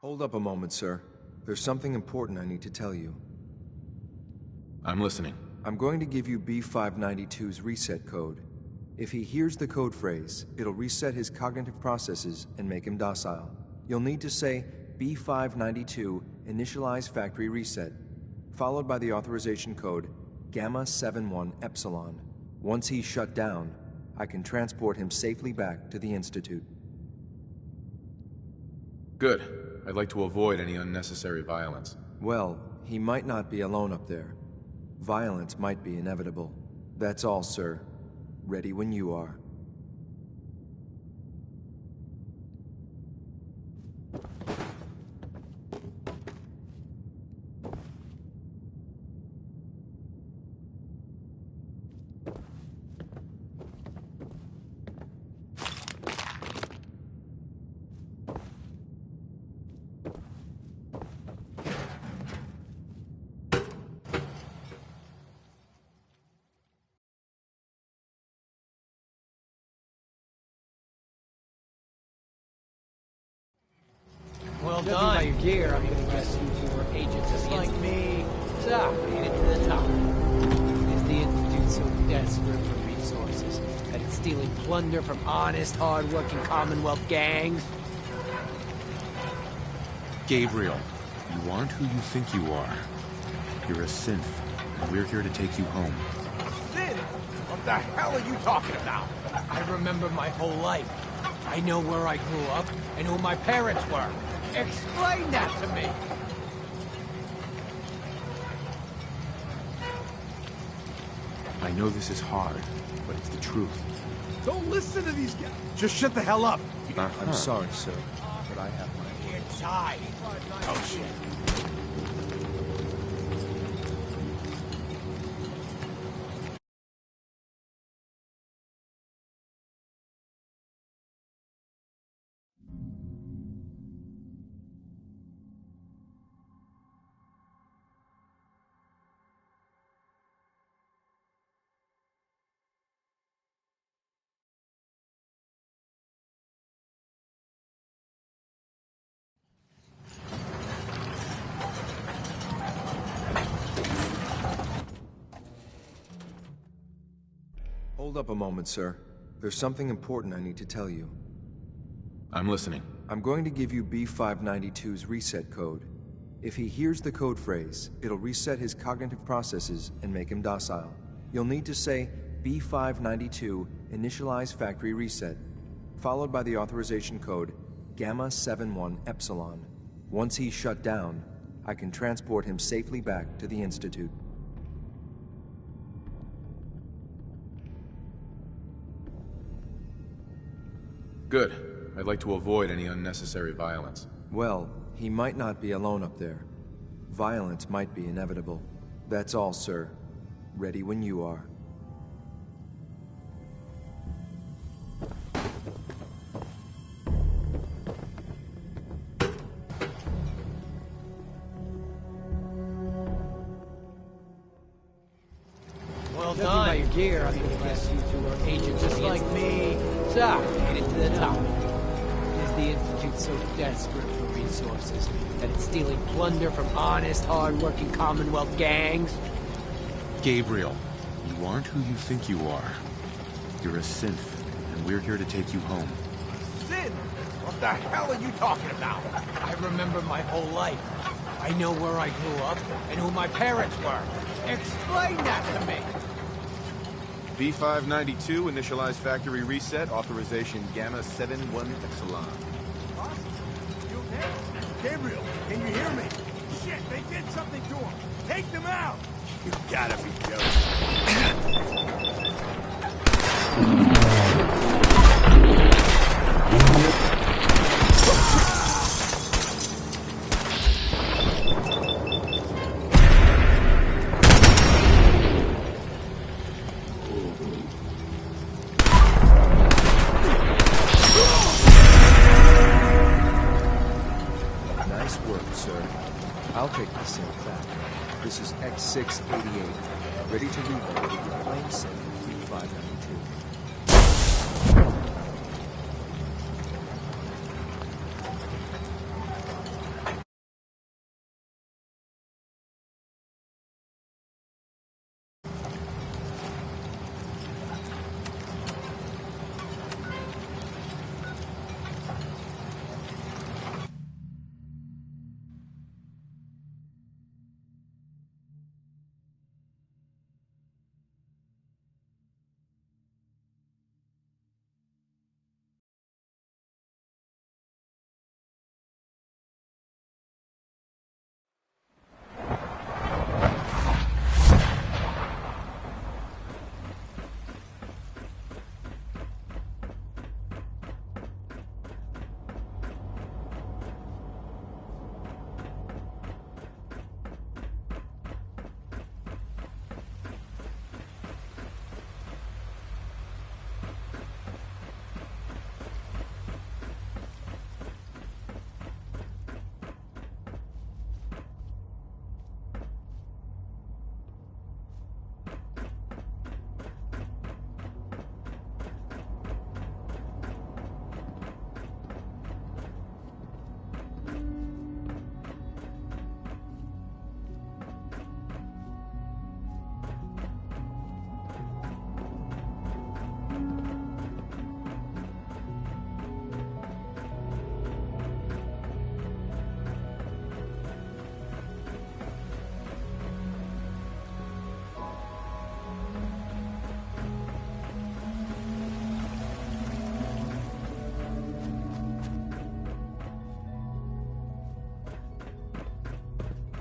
Hold up a moment, sir. There's something important I need to tell you. I'm listening. I'm going to give you B592's reset code. If he hears the code phrase, it'll reset his cognitive processes and make him docile. You'll need to say B592 initialize factory reset, followed by the authorization code Gamma 71 Epsilon. Once he's shut down, I can transport him safely back to the Institute. Good. I'd like to avoid any unnecessary violence. Well, he might not be alone up there. Violence might be inevitable. That's all, sir. Ready when you are. Well done. By your gear, I'm gonna guess you two were agents just like me. So, made it to the top. Is the Institute so desperate for resources that it's stealing plunder from honest, hard-working Commonwealth gangs? Gabriel, you aren't who you think you are. You're a synth, and we're here to take you home. Sin? What the hell are you talking about? I remember my whole life. I know where I grew up and who my parents were. Explain that to me! I know this is hard, but it's the truth. Don't listen to these guys! Just shut the hell up! I'm sorry, sir, but I have my... Inside! Oh, shit. Hold up a moment, sir. There's something important I need to tell you. I'm listening. I'm going to give you B592's reset code. If he hears the code phrase, it'll reset his cognitive processes and make him docile. You'll need to say B592 initialize factory reset, followed by the authorization code Gamma 71 Epsilon. Once he's shut down, I can transport him safely back to the Institute. Good. I'd like to avoid any unnecessary violence. Well, he might not be alone up there. Violence might be inevitable. That's all, sir. Ready when you are. your gear, I'm gonna guess you two are agents just like me. So, made it to the top. Is the Institute so desperate for resources that it's stealing plunder from honest, hard-working Commonwealth gangs? Gabriel, you aren't who you think you are. You're a synth, and we're here to take you home. Sid! What the hell are you talking about? I remember my whole life. I know where I grew up and who my parents were. Explain that to me! B592, initialize factory reset, authorization Gamma 71 Epsilon. You okay? Gabriel, can you hear me? Shit, they did something to him! Take them out! You gotta be joking. Nice work, sir. I'll take the synth back. This is X688, ready to reload with your plain synth B592.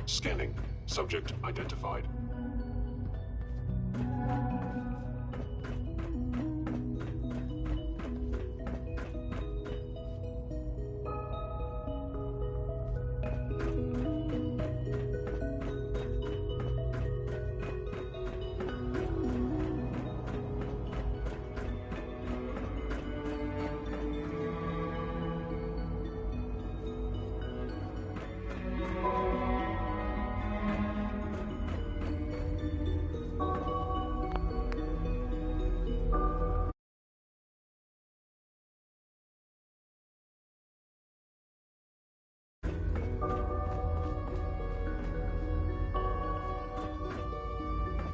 Scanning. Subject identified.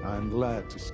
I'm glad to see.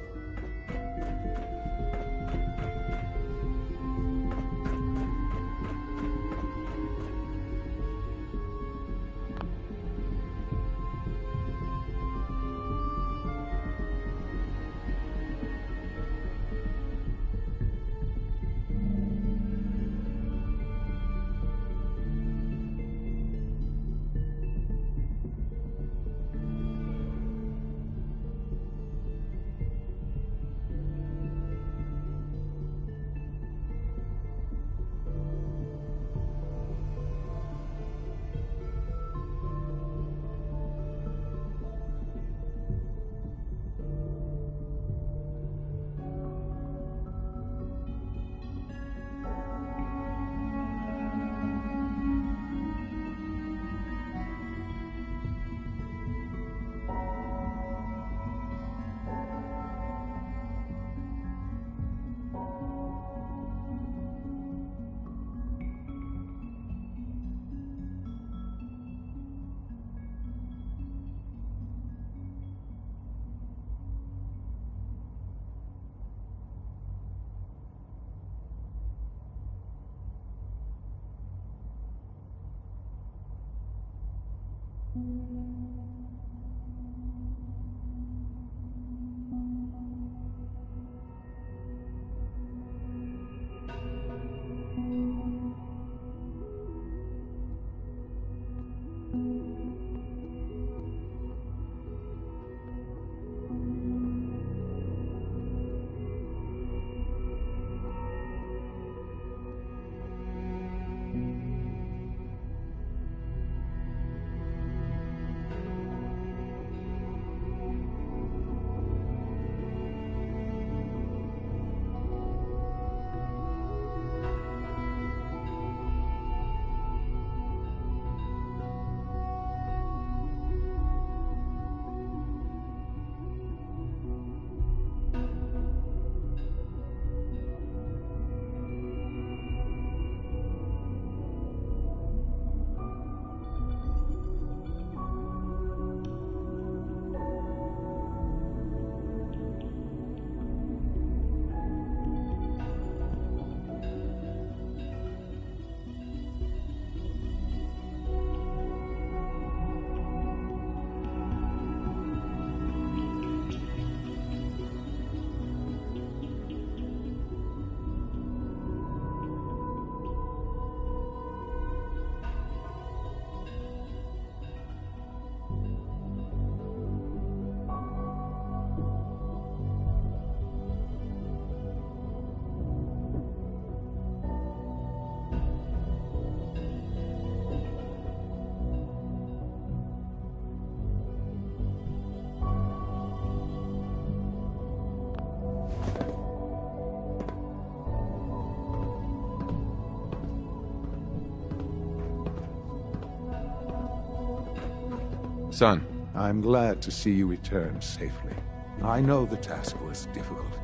Son. I'm glad to see you return safely. I know the task was difficult,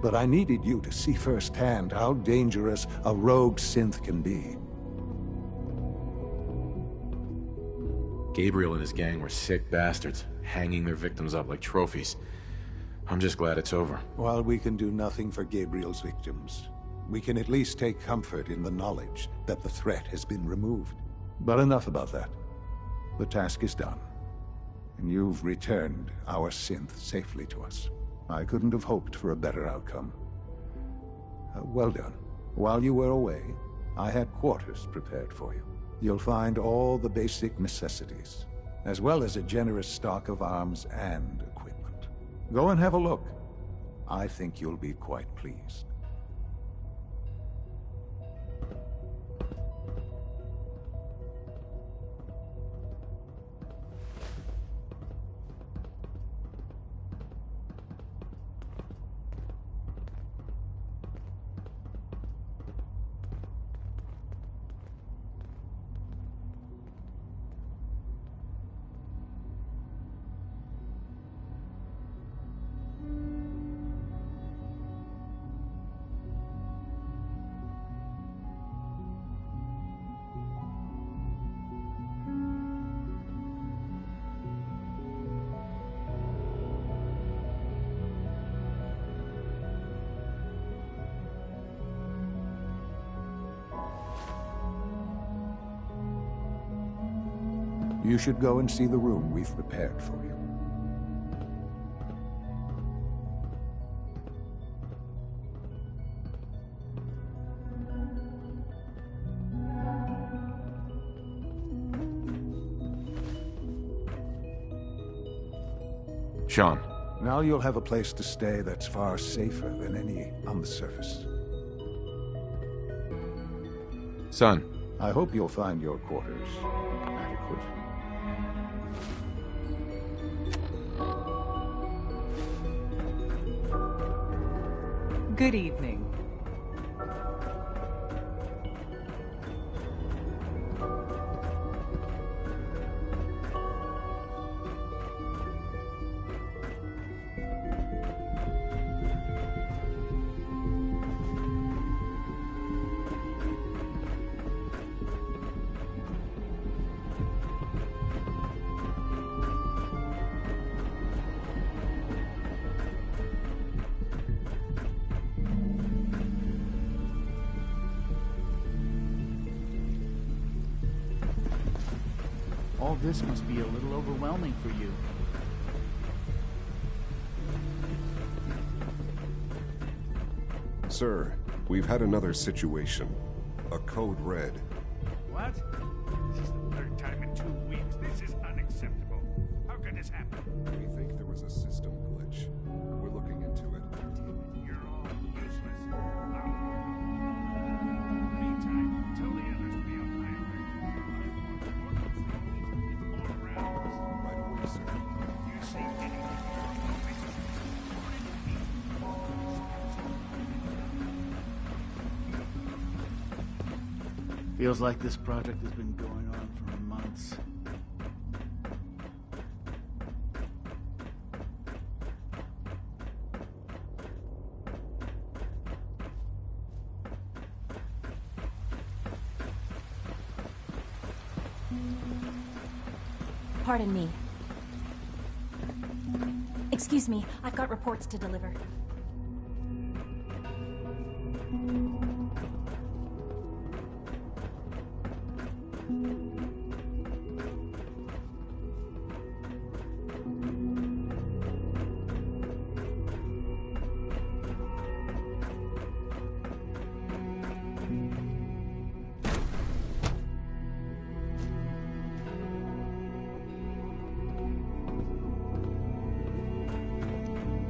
but I needed you to see firsthand how dangerous a rogue synth can be. Gabriel and his gang were sick bastards, hanging their victims up like trophies. I'm just glad it's over. While we can do nothing for Gabriel's victims, we can at least take comfort in the knowledge that the threat has been removed. But enough about that. The task is done, and you've returned our synth safely to us. I couldn't have hoped for a better outcome. Well done. While you were away, I had quarters prepared for you. You'll find all the basic necessities, as well as a generous stock of arms and equipment. Go and have a look. I think you'll be quite pleased. You should go and see the room we've prepared for you. Sean. Now you'll have a place to stay that's far safer than any on the surface. Son. I hope you'll find your quarters adequate. Good evening. All this must be a little overwhelming for you. Sir, we've had another situation. A code red. What? This is the third time in 2 weeks. This is unacceptable. How could this happen? We think there was a system glitch. We're looking into it. You're all useless. Meantime, tell the others to be on high alert. All around us. Right away, sir. You see anything? Feels like this project has been going on for months. Pardon me. Excuse me, I've got reports to deliver.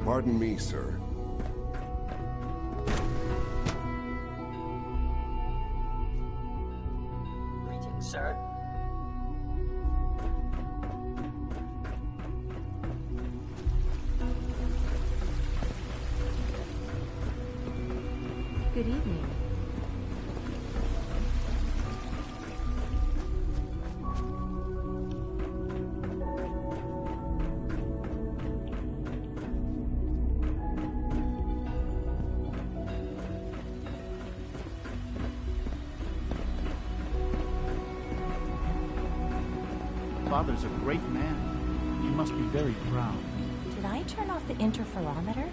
Pardon me, sir. Greetings, sir. Good evening. Father's a great man. You must be very proud. Did I turn off the interferometer?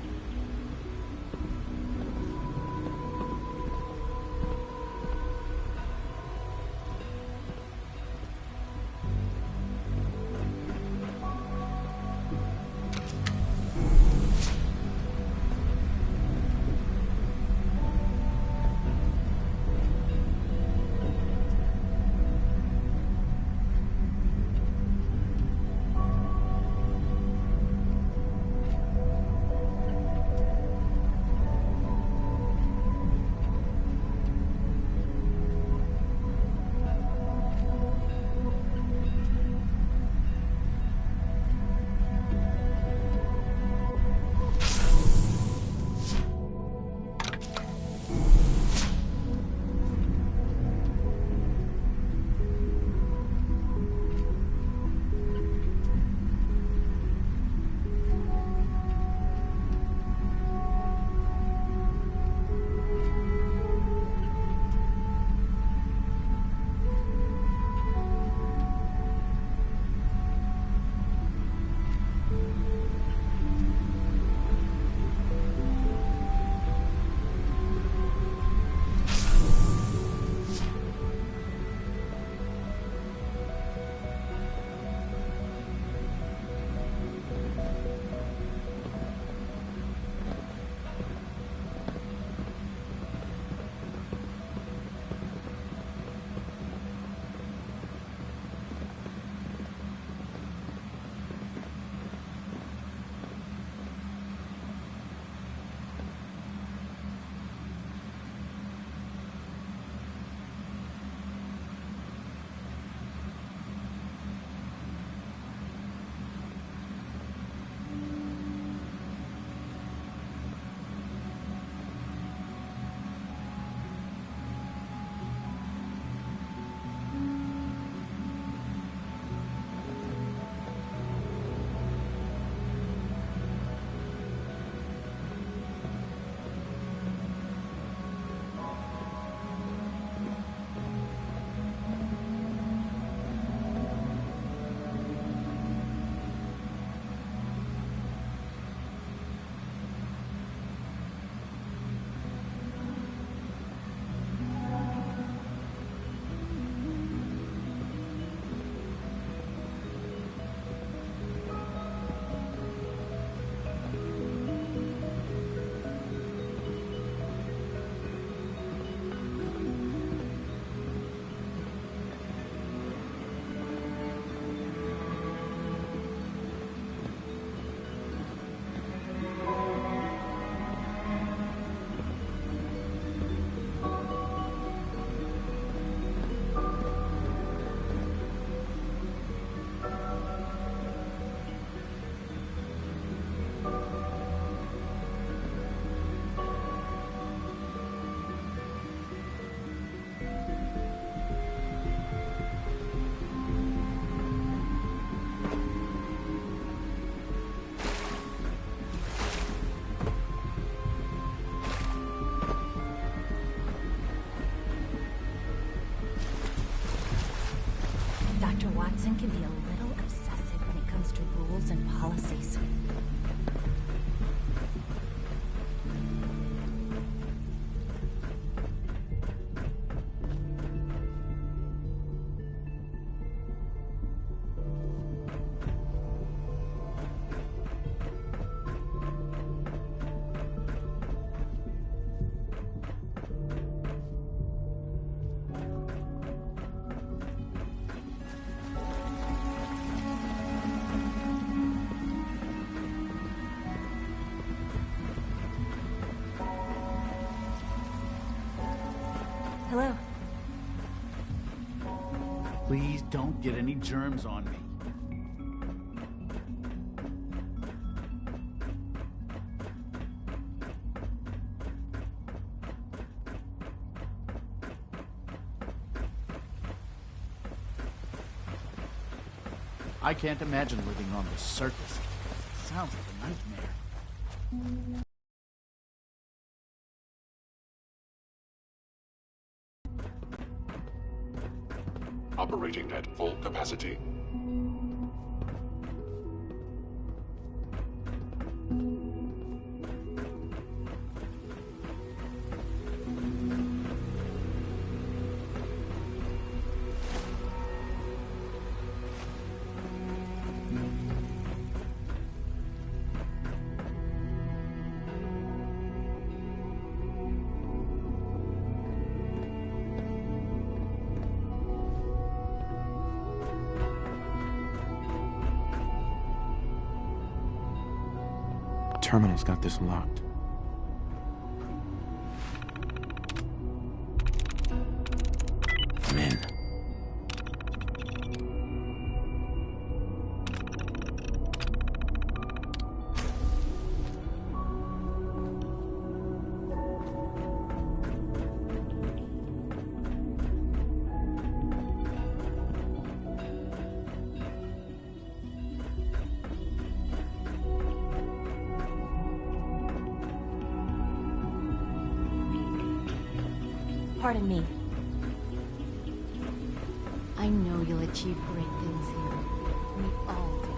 Hudson can be a little obsessive when it comes to rules and policies. Hello. Please don't get any germs on me. I can't imagine living on the surface. It sounds like a nightmare. Operating at full capacity. Terminal's got this locked. I'm in. Pardon me. I know you'll achieve great things here. We all do.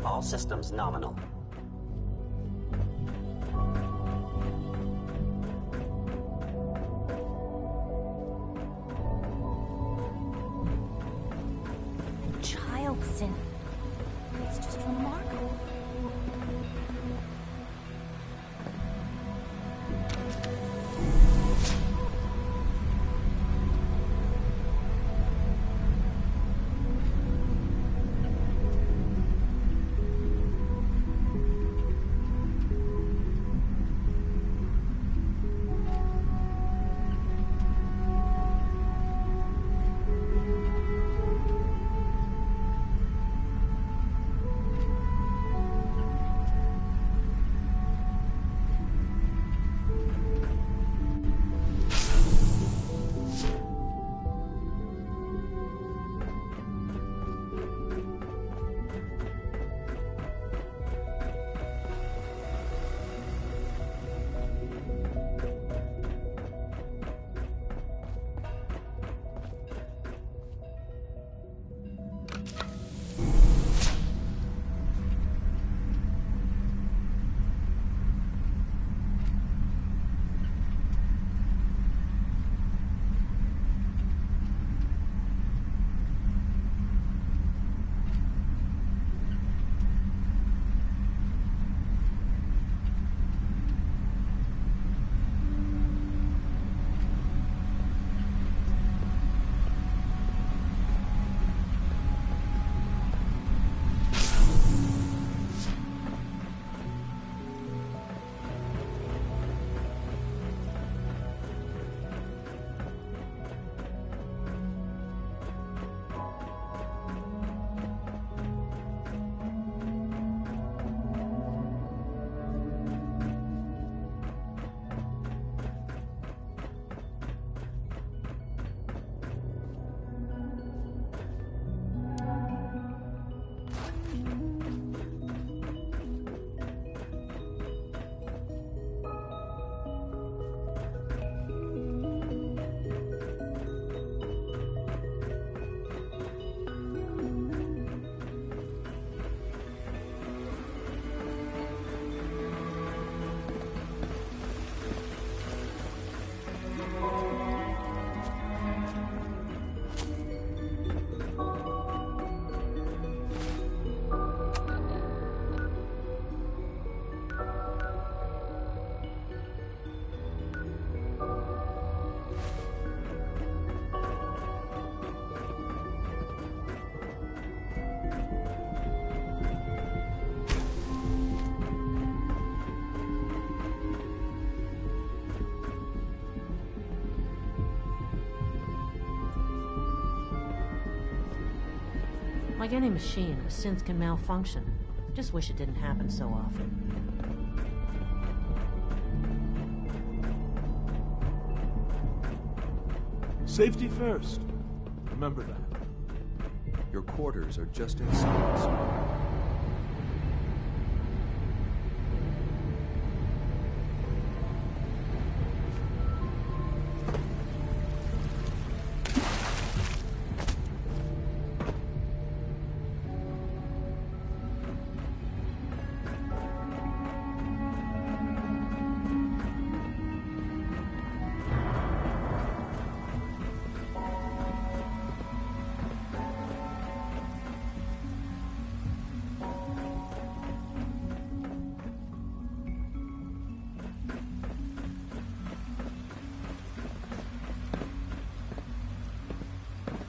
All systems nominal. It's just remarkable. Like any machine, a synth can malfunction. Just wish it didn't happen so often. Safety first. Remember that. Your quarters are just inside, sir.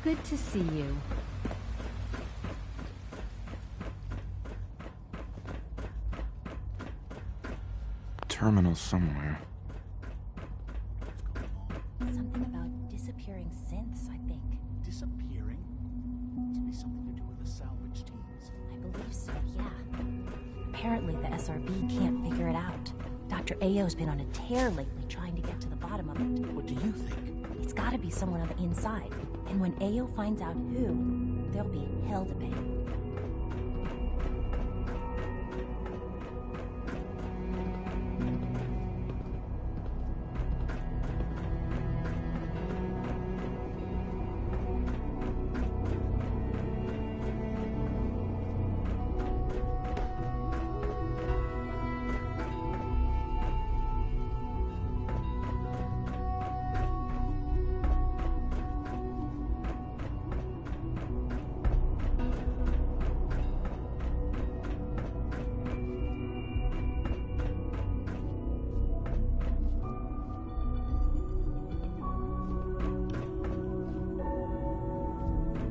Good to see you. Terminal somewhere. Something about disappearing synths, I think. Disappearing? Must be something to do with the salvage teams. I believe so, yeah. Apparently the SRB can't figure it out. Dr. Ao's been on a tear lately trying to get to the bottom of it. What do you think? It's gotta be someone on the inside. And when Ao finds out who, there'll be hell to pay.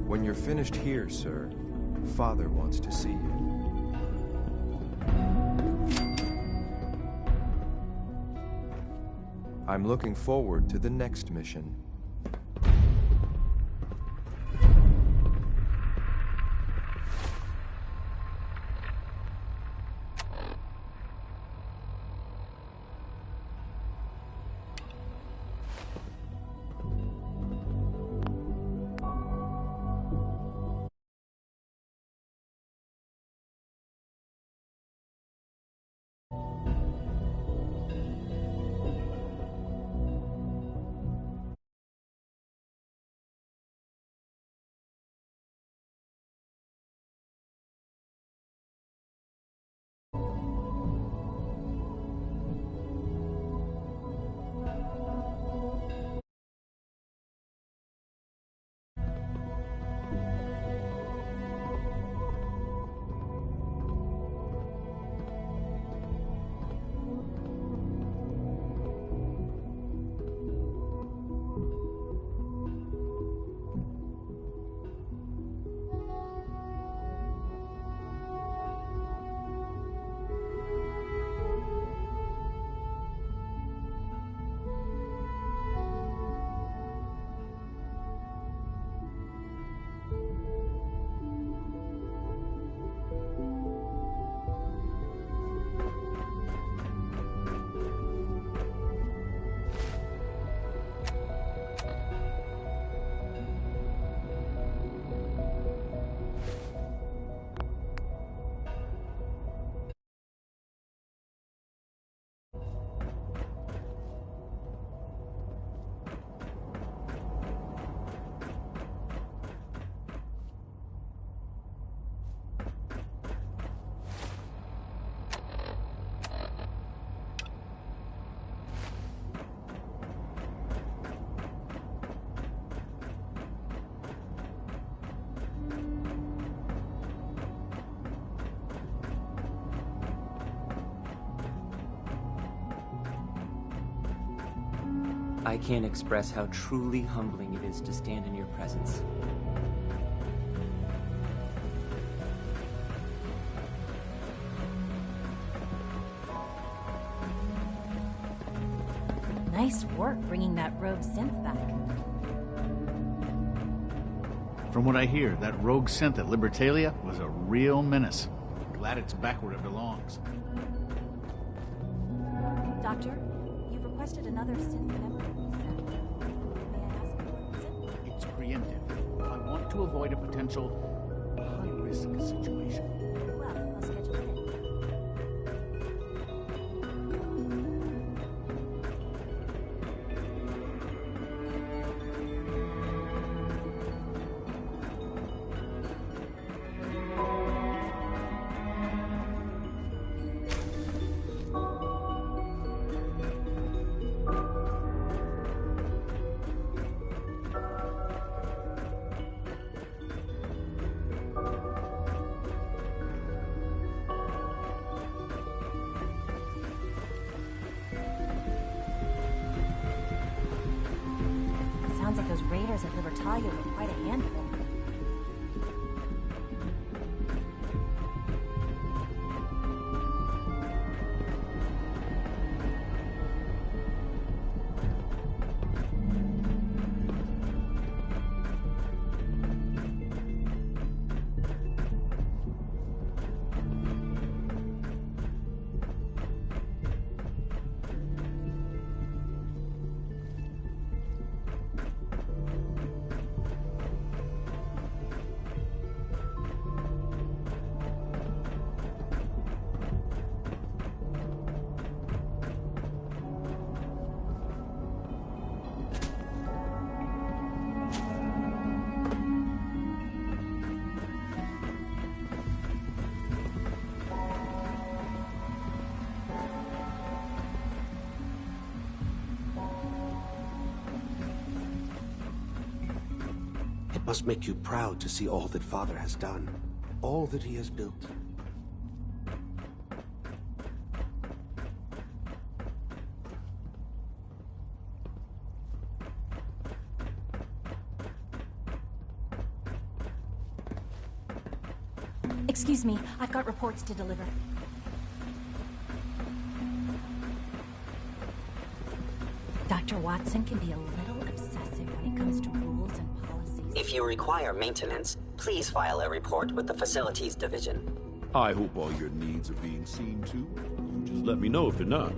When you're finished here, sir, Father wants to see you. I'm looking forward to the next mission. I can't express how truly humbling it is to stand in your presence. Nice work bringing that rogue synth back. From what I hear, that rogue synth at Libertalia was a real menace. Glad it's back where it belongs. Doctor, you've requested another synth memory reset. May I ask what is it? It's preemptive. I want to avoid a potential high-risk situation. Well, I'll schedule it in. Sounds like those raiders at Libertalia were quite a handful. It must make you proud to see all that Father has done, all that he has built. Excuse me, I've got reports to deliver. Dr. Watson can be a little obsessive when it comes to rules and policies. If you require maintenance, please file a report with the Facilities Division. I hope all your needs are being seen to. You just let me know if they're not.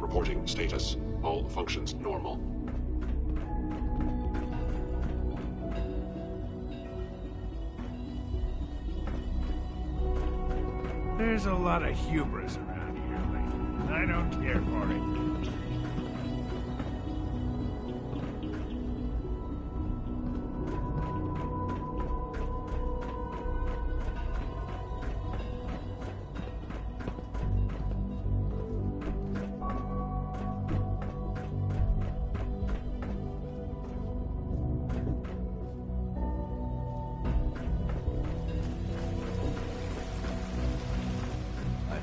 Reporting status. All functions normal. There's a lot of hubris around here lately, and I don't care for it.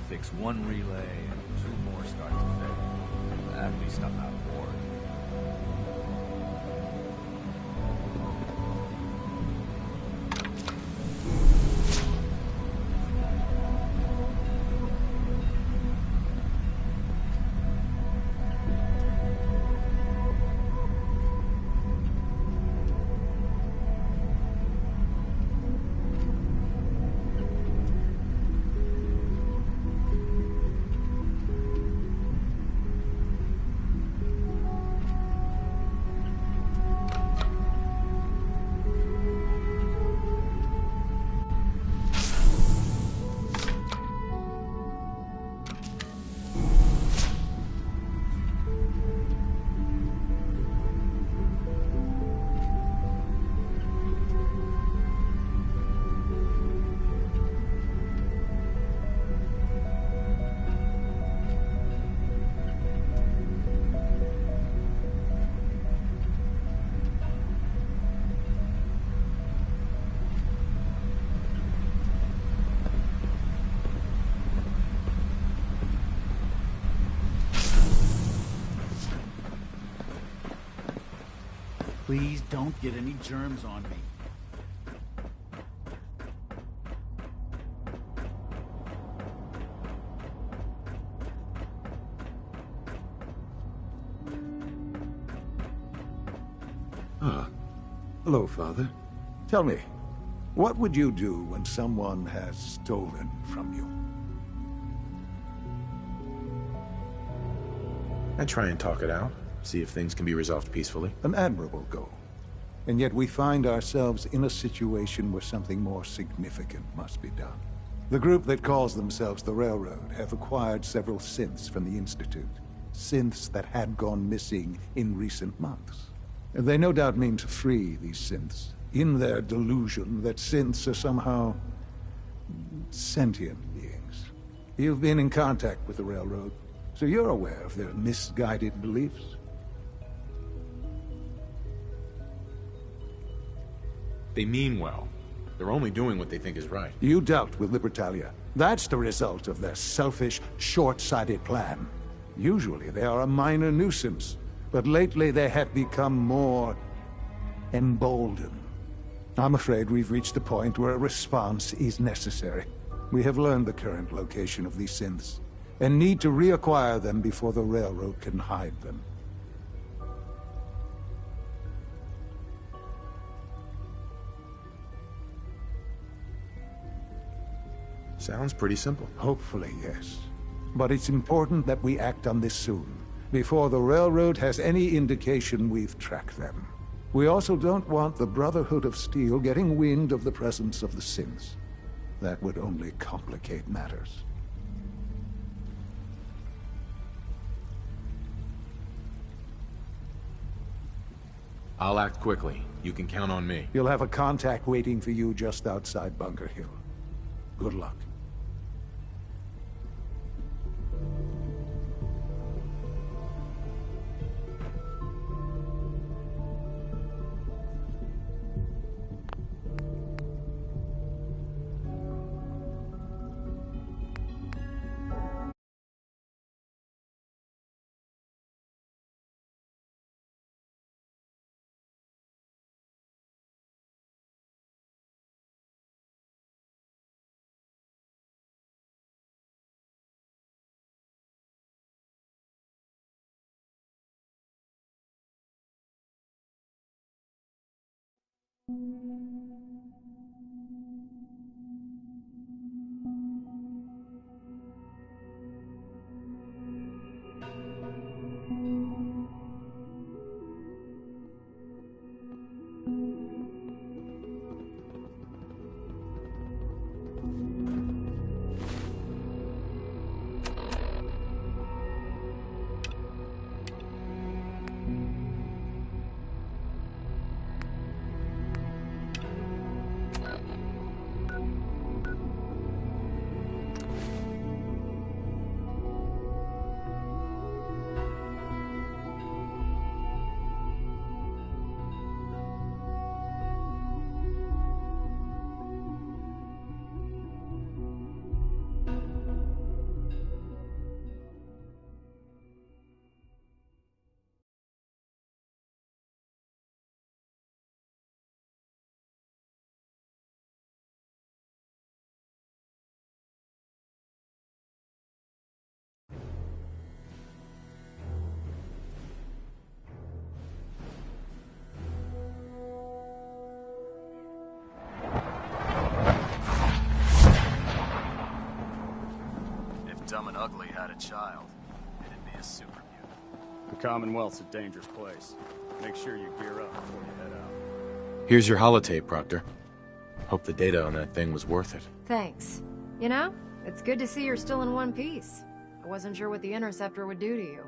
Fix one relay and two more start to fail. At least I'm not bored. Please don't get any germs on me. Ah. Hello, Father. Tell me, what would you do when someone has stolen from you? I try and talk it out, see if things can be resolved peacefully. An admirable goal. And yet we find ourselves in a situation where something more significant must be done. The group that calls themselves the Railroad have acquired several synths from the Institute. Synths that had gone missing in recent months. They no doubt mean to free these synths, in their delusion that synths are somehow sentient beings. You've been in contact with the Railroad, so you're aware of their misguided beliefs. They mean well. They're only doing what they think is right. You dealt with Libertalia. That's the result of their selfish, short-sighted plan. Usually they are a minor nuisance, but lately they have become more emboldened. I'm afraid we've reached the point where a response is necessary. We have learned the current location of these synths, and need to reacquire them before the Railroad can hide them. Sounds pretty simple. Hopefully, yes. But it's important that we act on this soon, before the Railroad has any indication we've tracked them. We also don't want the Brotherhood of Steel getting wind of the presence of the synths. That would only complicate matters. I'll act quickly. You can count on me. You'll have a contact waiting for you just outside Bunker Hill. Good luck. Dumb and Ugly had a child, it'd be a super mutant. The Commonwealth's a dangerous place. Make sure you gear up before you head out. Here's your holotape, Proctor. Hope the data on that thing was worth it. Thanks. You know, it's good to see you're still in one piece. I wasn't sure what the Interceptor would do to you.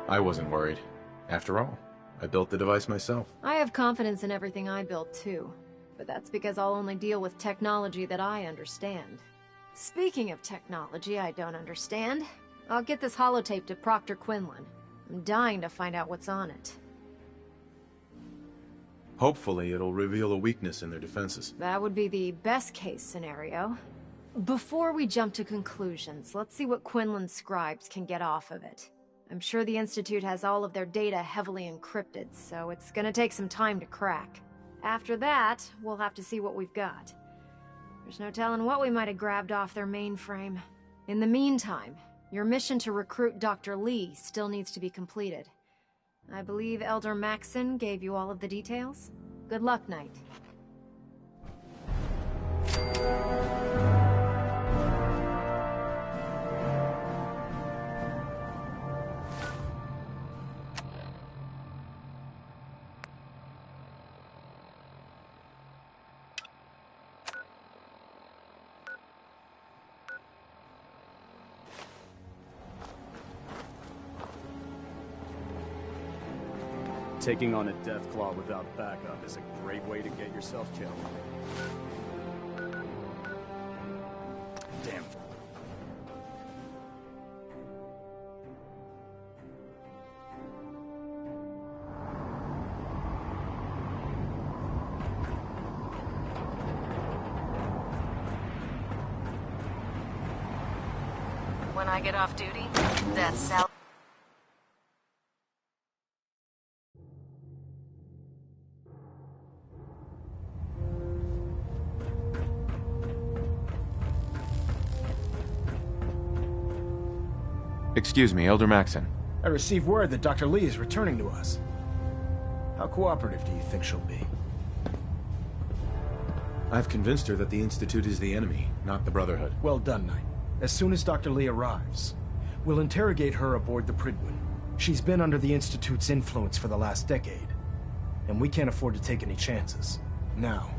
I wasn't worried. After all, I built the device myself. I have confidence in everything I built, too. But that's because I'll only deal with technology that I understand. Speaking of technology I don't understand, I'll get this holotape to Proctor Quinlan. I'm dying to find out what's on it. Hopefully it'll reveal a weakness in their defenses. That would be the best case scenario. Before we jump to conclusions, let's see what Quinlan's scribes can get off of it. I'm sure the Institute has all of their data heavily encrypted, so it's gonna take some time to crack. After that, we'll have to see what we've got. There's no telling what we might have grabbed off their mainframe. In the meantime, your mission to recruit Dr. Lee still needs to be completed. I believe Elder Maxson gave you all of the details? Good luck, Knight. Taking on a Deathclaw without backup is a great way to get yourself killed. Damn. When I get off duty, that's Sal. Excuse me, Elder Maxson. I received word that Dr. Lee is returning to us. How cooperative do you think she'll be? I've convinced her that the Institute is the enemy, not the Brotherhood. Well done, Knight. As soon as Dr. Lee arrives, we'll interrogate her aboard the Prydwen. She's been under the Institute's influence for the last decade, and we can't afford to take any chances. Now,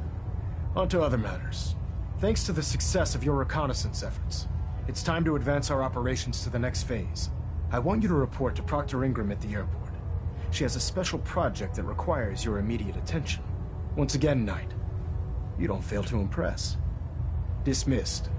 on to other matters. Thanks to the success of your reconnaissance efforts, it's time to advance our operations to the next phase. I want you to report to Proctor Ingram at the airport. She has a special project that requires your immediate attention. Once again, Knight, you don't fail to impress. Dismissed.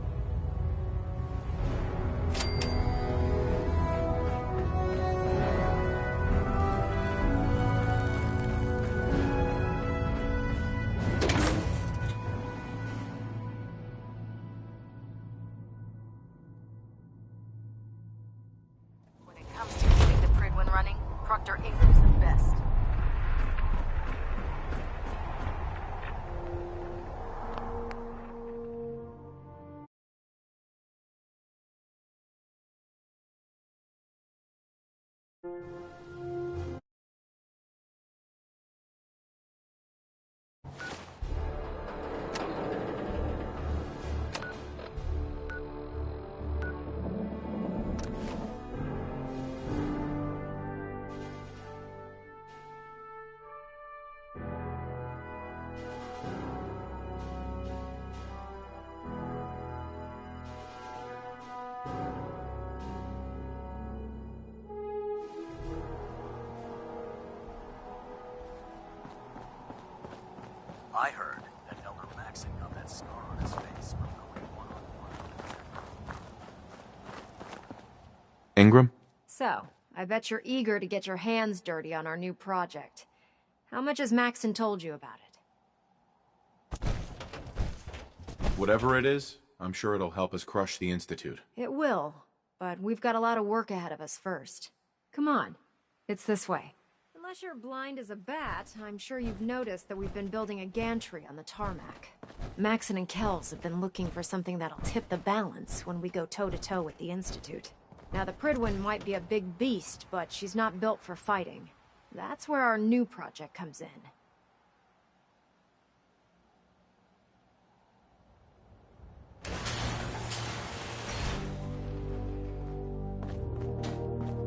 Proctor Ingram's the best. I heard that Elder Maxson got that scar on his face from going one-on-one. Ingram? So, I bet you're eager to get your hands dirty on our new project. How much has Maxson told you about it? Whatever it is, I'm sure it'll help us crush the Institute. It will, but we've got a lot of work ahead of us first. Come on, it's this way. Unless you're blind as a bat, I'm sure you've noticed that we've been building a gantry on the tarmac. Maxson and Kells have been looking for something that'll tip the balance when we go toe-to-toe with the Institute. Now, the Prydwen might be a big beast, but she's not built for fighting. That's where our new project comes in.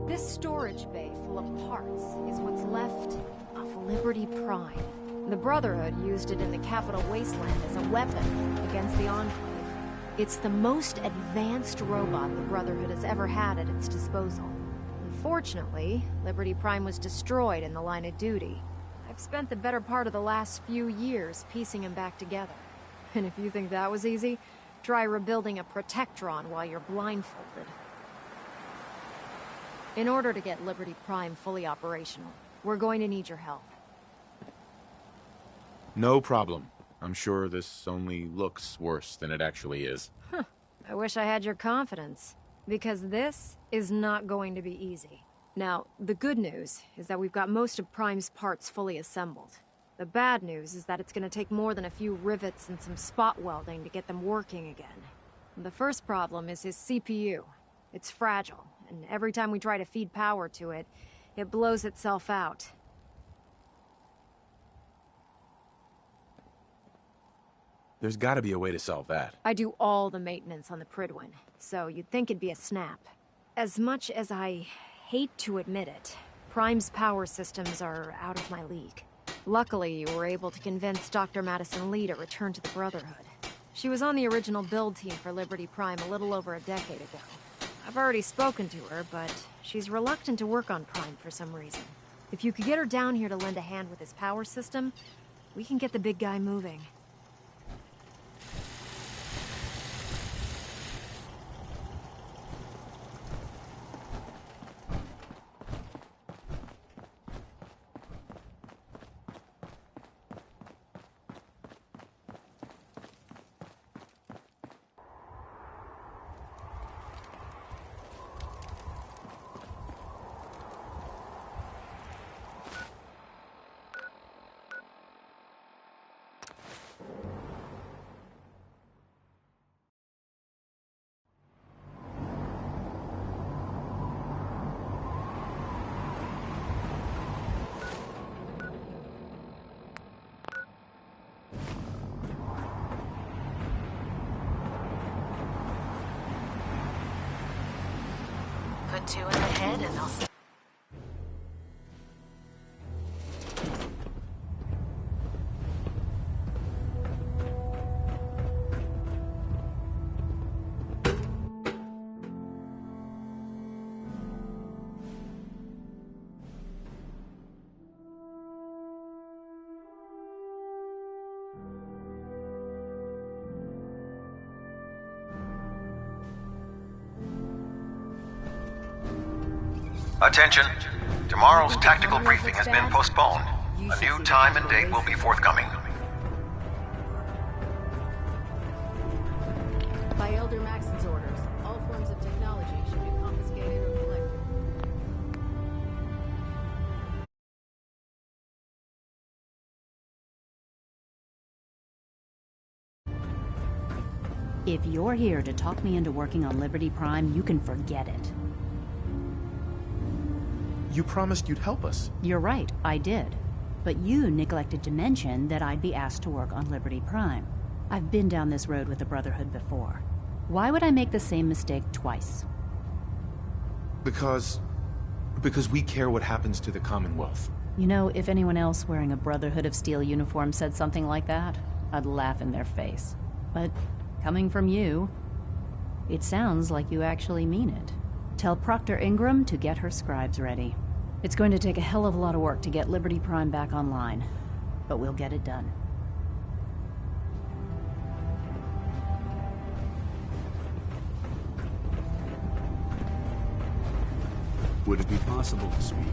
This storage bay full of parts is what's left of Liberty Prime. The Brotherhood used it in the Capital Wasteland as a weapon against the Enclave. It's the most advanced robot the Brotherhood has ever had at its disposal. Unfortunately, Liberty Prime was destroyed in the line of duty. I've spent the better part of the last few years piecing him back together. And if you think that was easy, try rebuilding a Protectron while you're blindfolded. In order to get Liberty Prime fully operational, we're going to need your help. No problem. I'm sure this only looks worse than it actually is. Huh. I wish I had your confidence, because this is not going to be easy. Now, the good news is that we've got most of Prime's parts fully assembled. The bad news is that it's gonna take more than a few rivets and some spot welding to get them working again. The first problem is his CPU. It's fragile, and every time we try to feed power to it, it blows itself out. There's gotta be a way to solve that. I do all the maintenance on the Prydwen, so you'd think it'd be a snap. As much as I hate to admit it, Prime's power systems are out of my league. Luckily, you were able to convince Dr. Madison Lee to return to the Brotherhood. She was on the original build team for Liberty Prime a little over a decade ago. I've already spoken to her, but she's reluctant to work on Prime for some reason. If you could get her down here to lend a hand with his power system, we can get the big guy moving. Put 2 in the head and they'll... Attention. Tomorrow's tactical briefing has been postponed. A new time and date will be forthcoming. By Elder Maxon's orders, all forms of technology should be confiscated or collected. If you're here to talk me into working on Liberty Prime, you can forget it. You promised you'd help us. You're right, I did. But you neglected to mention that I'd be asked to work on Liberty Prime. I've been down this road with the Brotherhood before. Why would I make the same mistake twice? Because we care what happens to the Commonwealth. You know, if anyone else wearing a Brotherhood of Steel uniform said something like that, I'd laugh in their face. But coming from you, it sounds like you actually mean it. Tell Proctor Ingram to get her scribes ready. It's going to take a hell of a lot of work to get Liberty Prime back online, but we'll get it done. Would it be possible to speak?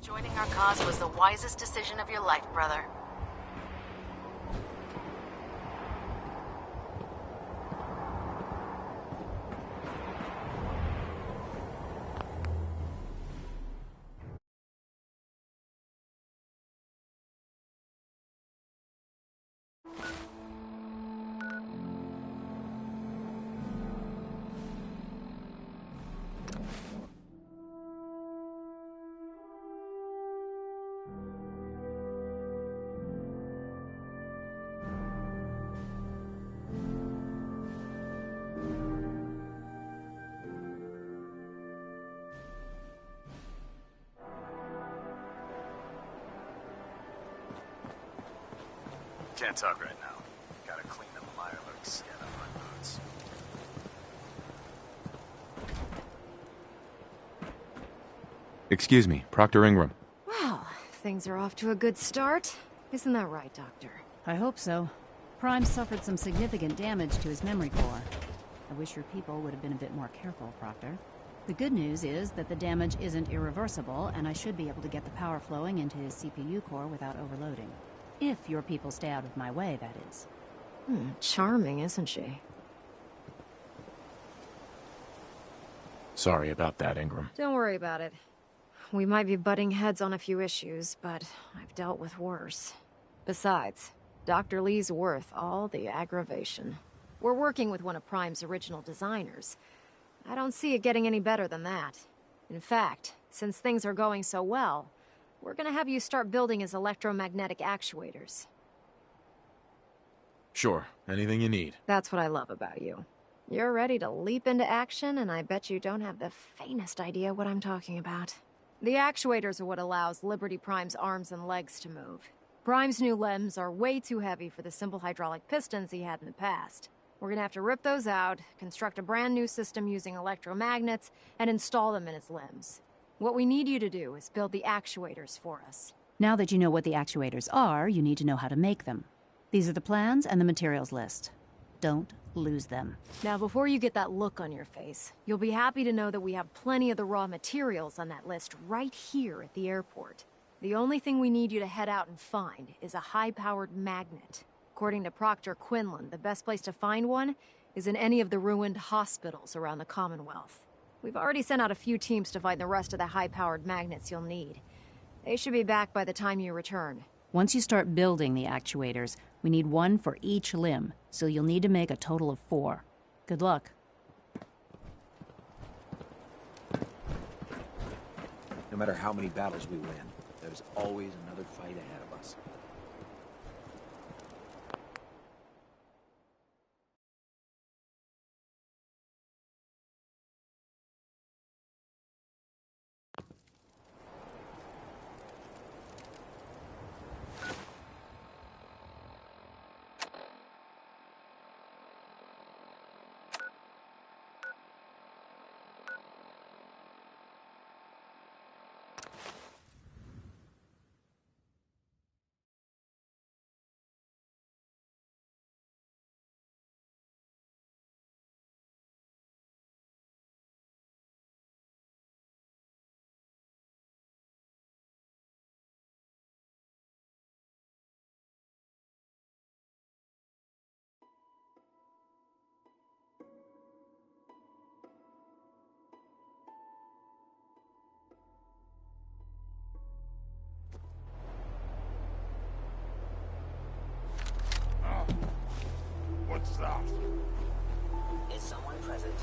Joining our cause was the wisest decision of your life, brother. Can't talk right now. Gotta clean the Mirelurk skin off my boots. Excuse me, Proctor Ingram. Well, things are off to a good start. Isn't that right, Doctor? I hope so. Prime suffered some significant damage to his memory core. I wish your people would have been a bit more careful, Proctor. The good news is that the damage isn't irreversible, and I should be able to get the power flowing into his CPU core without overloading. If your people stay out of my way, that is. Charming, isn't she? Sorry about that, Ingram. Don't worry about it. We might be butting heads on a few issues, but I've dealt with worse. Besides, Dr. Lee's worth all the aggravation. We're working with one of Prime's original designers. I don't see it getting any better than that. In fact, since things are going so well, we're gonna have you start building his electromagnetic actuators. Sure, anything you need. That's what I love about you. You're ready to leap into action, and I bet you don't have the faintest idea what I'm talking about. The actuators are what allows Liberty Prime's arms and legs to move. Prime's new limbs are way too heavy for the simple hydraulic pistons he had in the past. We're gonna have to rip those out, construct a brand new system using electromagnets, and install them in his limbs. What we need you to do is build the actuators for us. Now that you know what the actuators are, you need to know how to make them. These are the plans and the materials list. Don't lose them. Now, before you get that look on your face, you'll be happy to know that we have plenty of the raw materials on that list right here at the airport. The only thing we need you to head out and find is a high-powered magnet. According to Proctor Quinlan, the best place to find one is in any of the ruined hospitals around the Commonwealth. We've already sent out a few teams to find the rest of the high-powered magnets you'll need. They should be back by the time you return. Once you start building the actuators, we need one for each limb, so you'll need to make a total of 4. Good luck. No matter how many battles we win, there's always another fight ahead of us. What's that? Is someone present?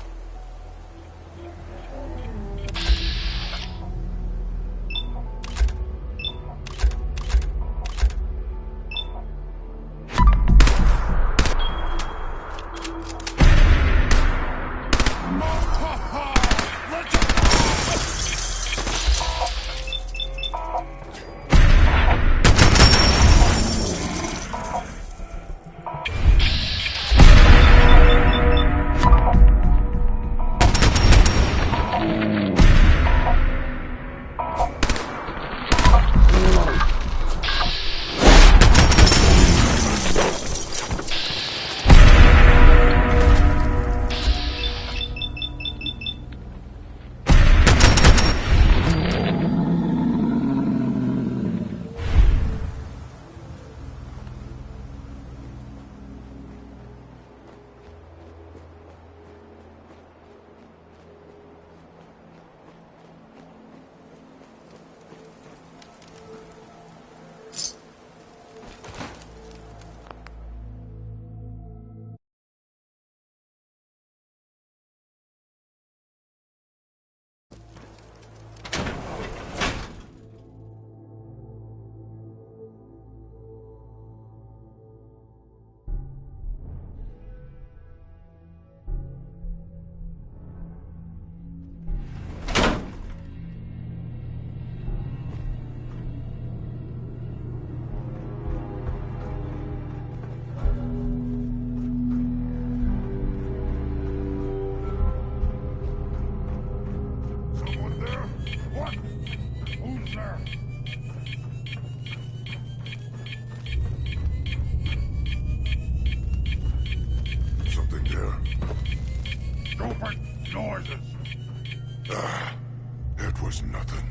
It was nothing.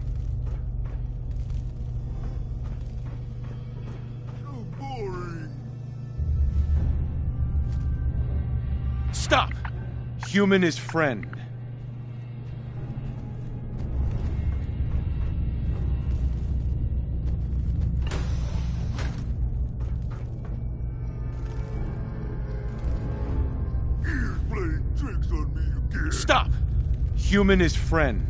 So boring. Stop! Human is friend. He's playing tricks on me again. Stop! Human is friend.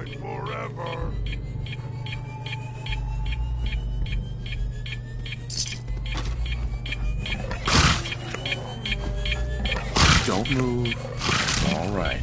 live forever. Don't move. All right.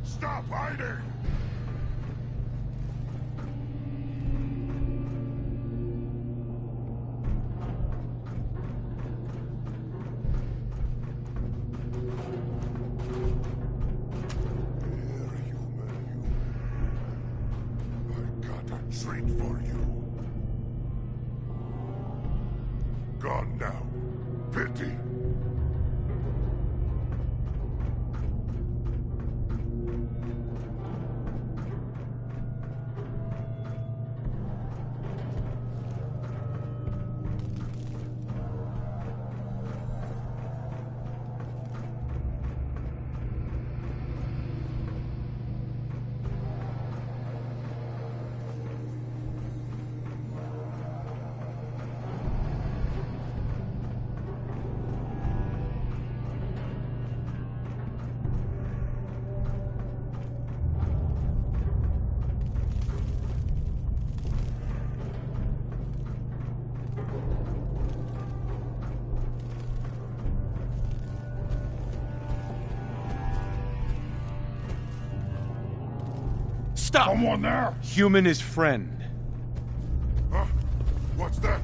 Stop hiding! I got a treat for you. Gone now. Pity. Stop! Someone there? Human is friend. Huh? What's that?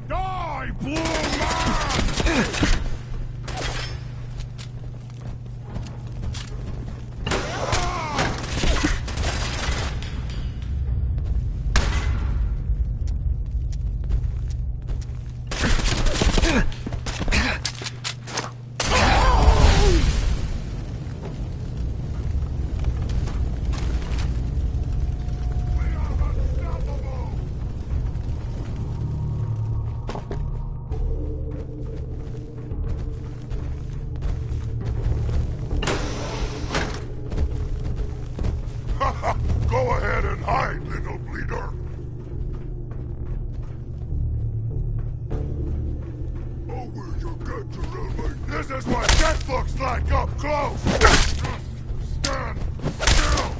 Die, blue man! Go ahead and hide, little bleeder. Oh, will you get to really? This is what death looks like up close. Stand still.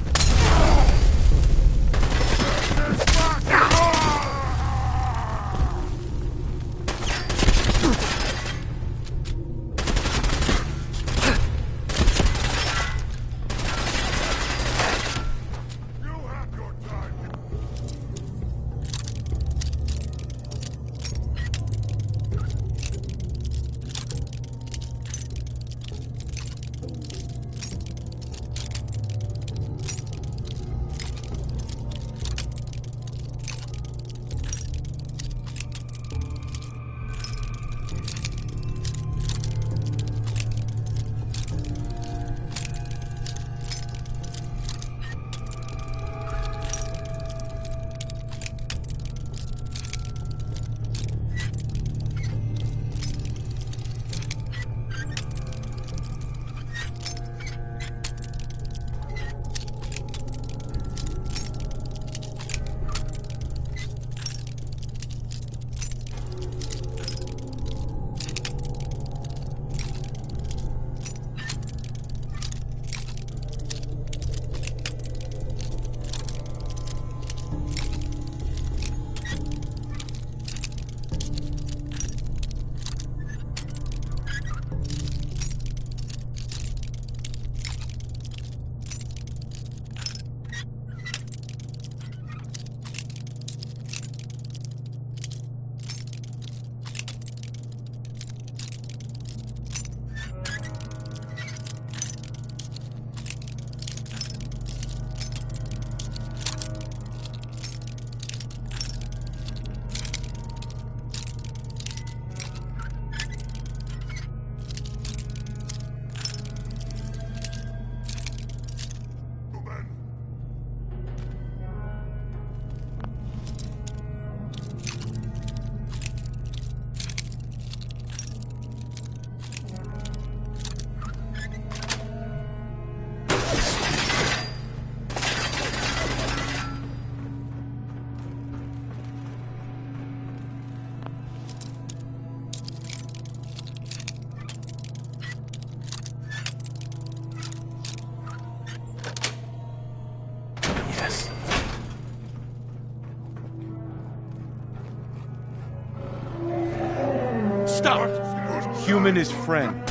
Human is friend.